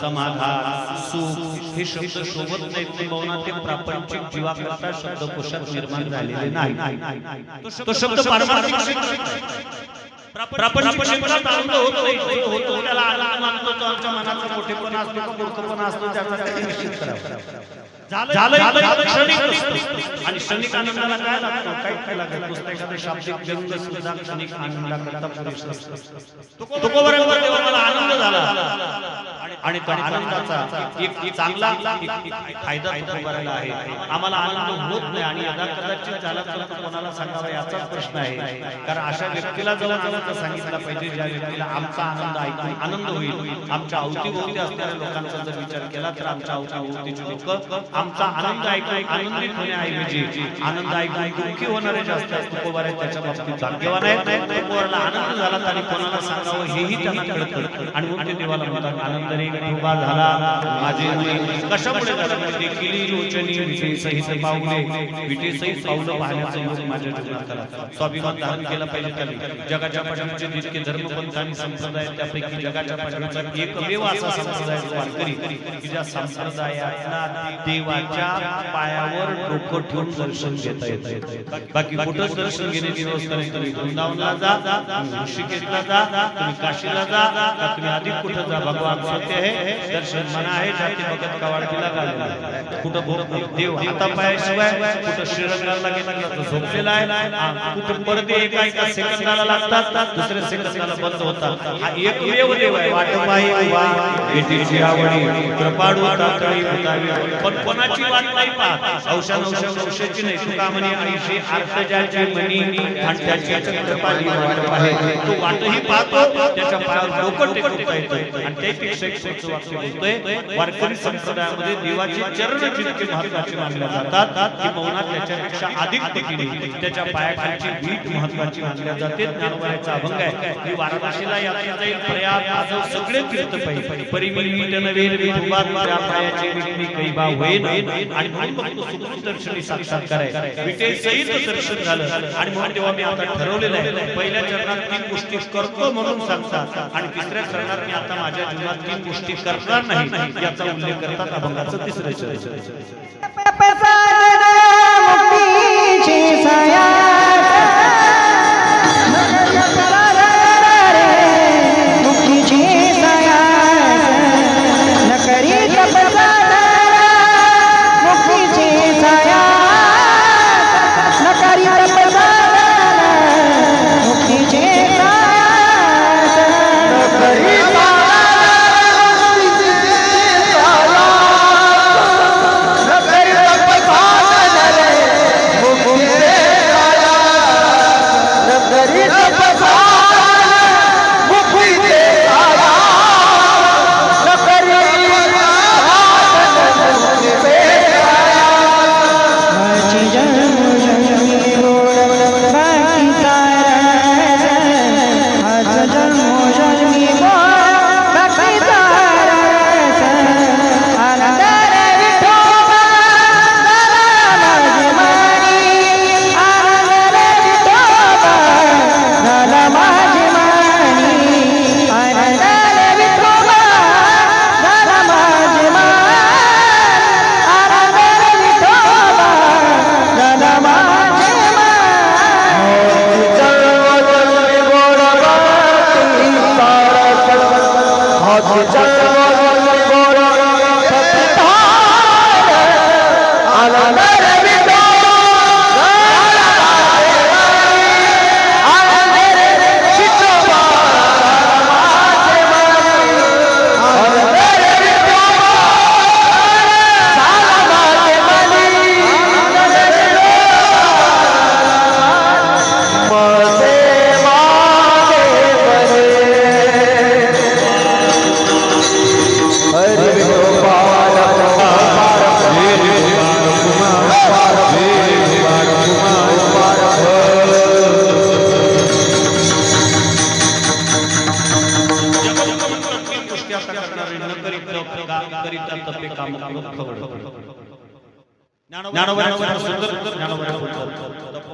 समाधान, सुख हे शब्द शोभत नाहीत. किंबहुना ते प्रापंचिक जीवाकरता शब्दकोशात निर्माण झालेले नाही. तो शब्द पारमार्थिक प्रापंचिक क्षेत्रात आनंद होत नाही. जो होतो त्याला आनंद मानतो. तो आमच्या मनाचा मोठेपणा असतो का मूर्खपणा असतो त्याचा काही निश्चित करावा. झालं क्षणिक असतं. आणि क्षणिक आनंदाला काय लागतं? काही लागत नसतं. एखादं शाब्दिक व्यंग सुद्धा क्षणिक आनंदाकरता पुरेसं असतं. तुकोबरोबर तेव्हा मला आनंद झाला आणि त्या आनंदाचा एक चांगला फायदा तुकोबराला आहे. आम्हाला आनंद होत नाही आणि यदा कदाचित झाला तर कोणाला सांगावा याचाच प्रश्न आहे. कारण अशा व्यक्तीला जवळ आम्हाला सांगितलं पाहिजे ज्या व्यक्तीला आमचा आनंद ऐकून आनंद होईल. आमच्या अवतीभोवती असणाऱ्या लोकांचा जर विचार केला तर आमच्या अवतीभोवतीची लोक आमचा आनंद ऐकून आनंदित होण्याऐवजी आनंद ऐकून दुःखी होणारे जास्त तुकोबार आहेत. त्याच्या बाबतीत भाग्यवान आहेत. तुकोबाराला आनंद झाला आणि कोणाला सांगावं हेही त्यांना कळतं. आणि मग ते देवाला म्हणतात आनंद रे विठोबा झाला माझे. कशामुळे झाला? देखील लोचनी विटेसहित पावले, विटेसहित पावलं पाहण्याचा योग माझ्या जीवनात आला. स्वाभिमान धारण केला पाहिजे. त्याने जगाच्या पाठीमागचे जितके धर्मपंथ आणि संप्रदाय त्यापैकी जगाच्या पाठीमागचा एकमेव असा संप्रदाय वारकरी की ज्या संप्रदायाला देवाच्या पायावर डोकं ठेवून दर्शन घेता येतं. बाकी कुठंच दर्शन घेण्याची व्यवस्था नाही. तुम्ही वृंदावनला जा, ऋषिकेशला जा, तुम्ही काशीला जा, तुम्ही अधिक कुठं जा. भगवान सत्य आहे, दर्शन मना आहे. जाती भगत कवाडतीला घालला कुठं भोग नाही. देव हातापायाशिवाय कुठं श्रीरंगाला गेला तर झोपलेला आहे. कुठं पडदे एका सेकंदाला लागतात, दुसऱ्या सेकंदाला बंद होतात. हा एकमेव देव आहे. वाट पाही उभा भेटीची आवडी कृपाळू तातडी उतावी. पण कोणाची वाट नाही पाहत. औषधाची नाही. तुका म्हणे ऐशी आर्तजाची म्हणी आणि त्याची चक्रपाली वाट पाहे. तो वाटही पाहतो, त्याच्या पायावर डोकं टेकवता येतं. आणि त्यापेक्षा एक सोचं वाक्य बोलतोय वारकरी संप्रदायामध्ये देवाचे चरण जितके महत्त्वाचे मानले जातात की मौना त्याच्यापेक्षा अधिक पटीने त्याच्या पायाखालची वीट महत्त्वाची मानल्या जाते. ज्ञानोबाचा अभंग आहे की वाराणसीला यात्रा जाईल प्रयाग माझं सगळे तीर्थ पाहिजे परिमल वीट नवेल विठोबा त्या पायाची वीटनी कैबा होईल. आणि म्हणून मग सुखरूप दर्शनी साक्षात्कार आहे. विटे सहित दर्शन झालं. आणि म्हणून तेव्हा मी आता ठरवलेलं आहे पहिल्या चरणात 3 गोष्टी करतो म्हणून सांगतात आणि तिसऱ्या चरणात मी आता माझ्या जीवनात 3 गोष्टी करणार नाही याचा उल्लेख करतात अभंगाचं तिसरं चरण. ज्ञानोबा सुंदर ज्ञानोबा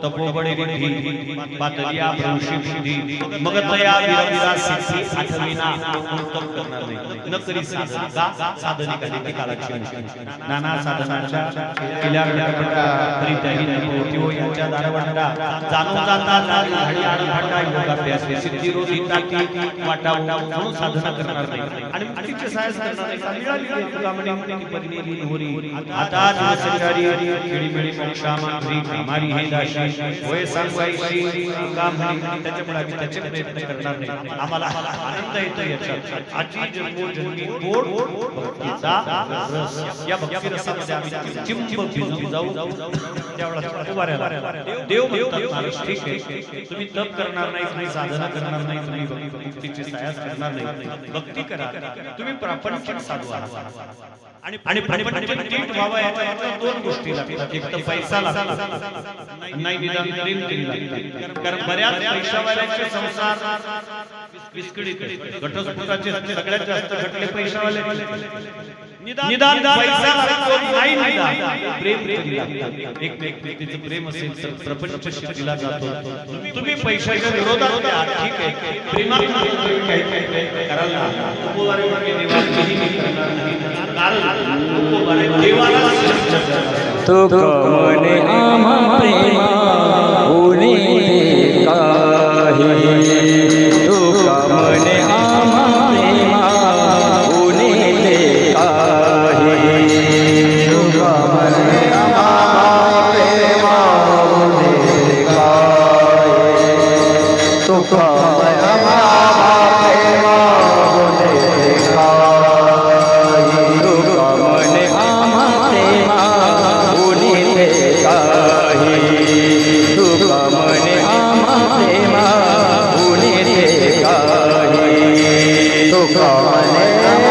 तपोबळे विधी पातलिया भ्रंशी बुद्धी मग तया विरविरा सिद्धी आठविना उत्तम करणार नाही न करी साधना साधनिका देखील काळाची नाना साधनाच्या केल्या घडपटा तरी त्याही नभोवती हो यांच्या दारवंडा जाणून जाणता घडी आड भांडा योगाभ्यास सिद्धी रोधी ताकी वाटा म्हणून साधना करणार नाही आणि मुक्तीचे सायस करणार नाही मिळाली तुकामणी पत्नी होरी आता संसारी खेळीमेळी मोक्षामा घरी हमारी हे दाशी होय सांगवायची काम त्याच्यामुळे आम्ही त्याचे प्रयत्न करणार नाही आम्हाला आनंद येतो याच्यात आजी जन्मोजन्मी गोड भक्तीचा रस या भक्ती रसामध्ये आम्ही चिंब भिजून जाऊ त्यावेळेला उभारायला देव म्हणतात महाराज ठीक आहे तुम्ही तप करणार नाही तुम्ही साधना करणार नाही तुम्ही भक्तीची सायास करणार नाही भक्ती करा तुम्ही प्रापंचिक साधू आहात आणि प्रापंचिक व्हावा याच्या दोन गोष्टी लागतात एक तर पैसा लागतो नाही निदान प्रेम तरी लागते कारण बऱ्याच पैशावाल्यांचे संसार विस्कळीत घटस्फोटाचे सगळ्यात जास्त घटले पैशावाले निदान पैसा लागतो नाही निदान प्रेम तरी लागतं एक व्यक्तीचं प्रेम असेल तर प्रपंच शिथिला जातो तुम्ही पैशाच्या विरोधात आहात ठीक आहे प्रेमात काही करायला उपवारे देवा कधी करणार नाही कारण उपवारे देवाला तो कमने आम्हा प्रेमा होणे काही तो कमने आम्हा प्रेमा होणे काही तो कमने आम्हा प्रेमा होणे काही तो कमने आम्हा प्रेमा होणे काही तो कमने आम्हा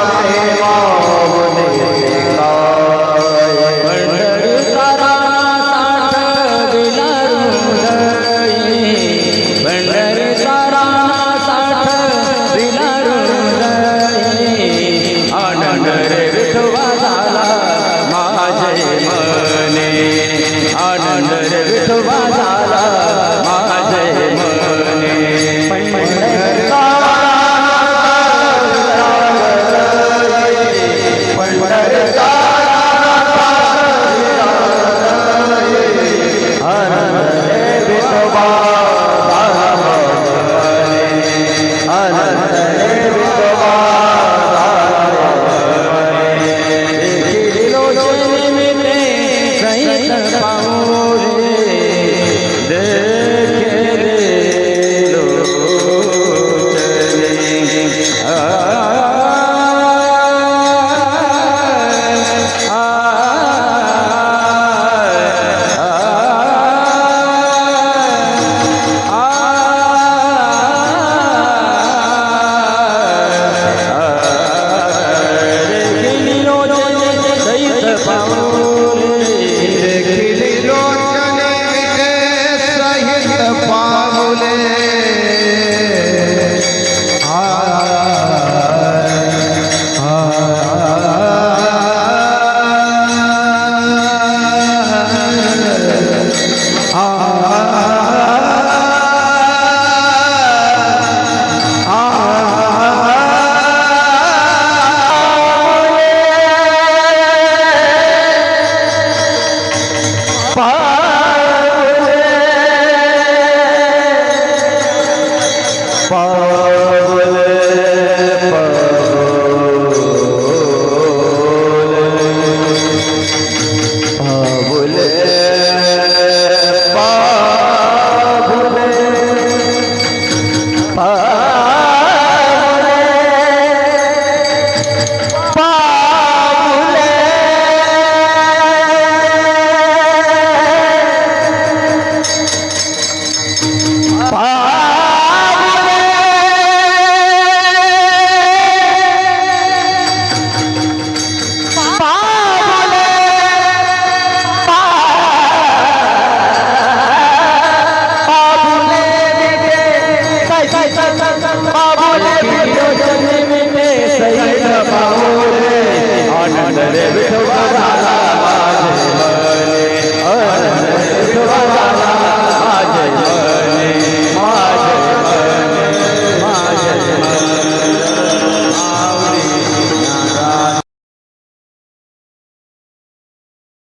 प्रेमा कमने आनंद रे विठोबा झाला माझे मने आनंद रे विठोबा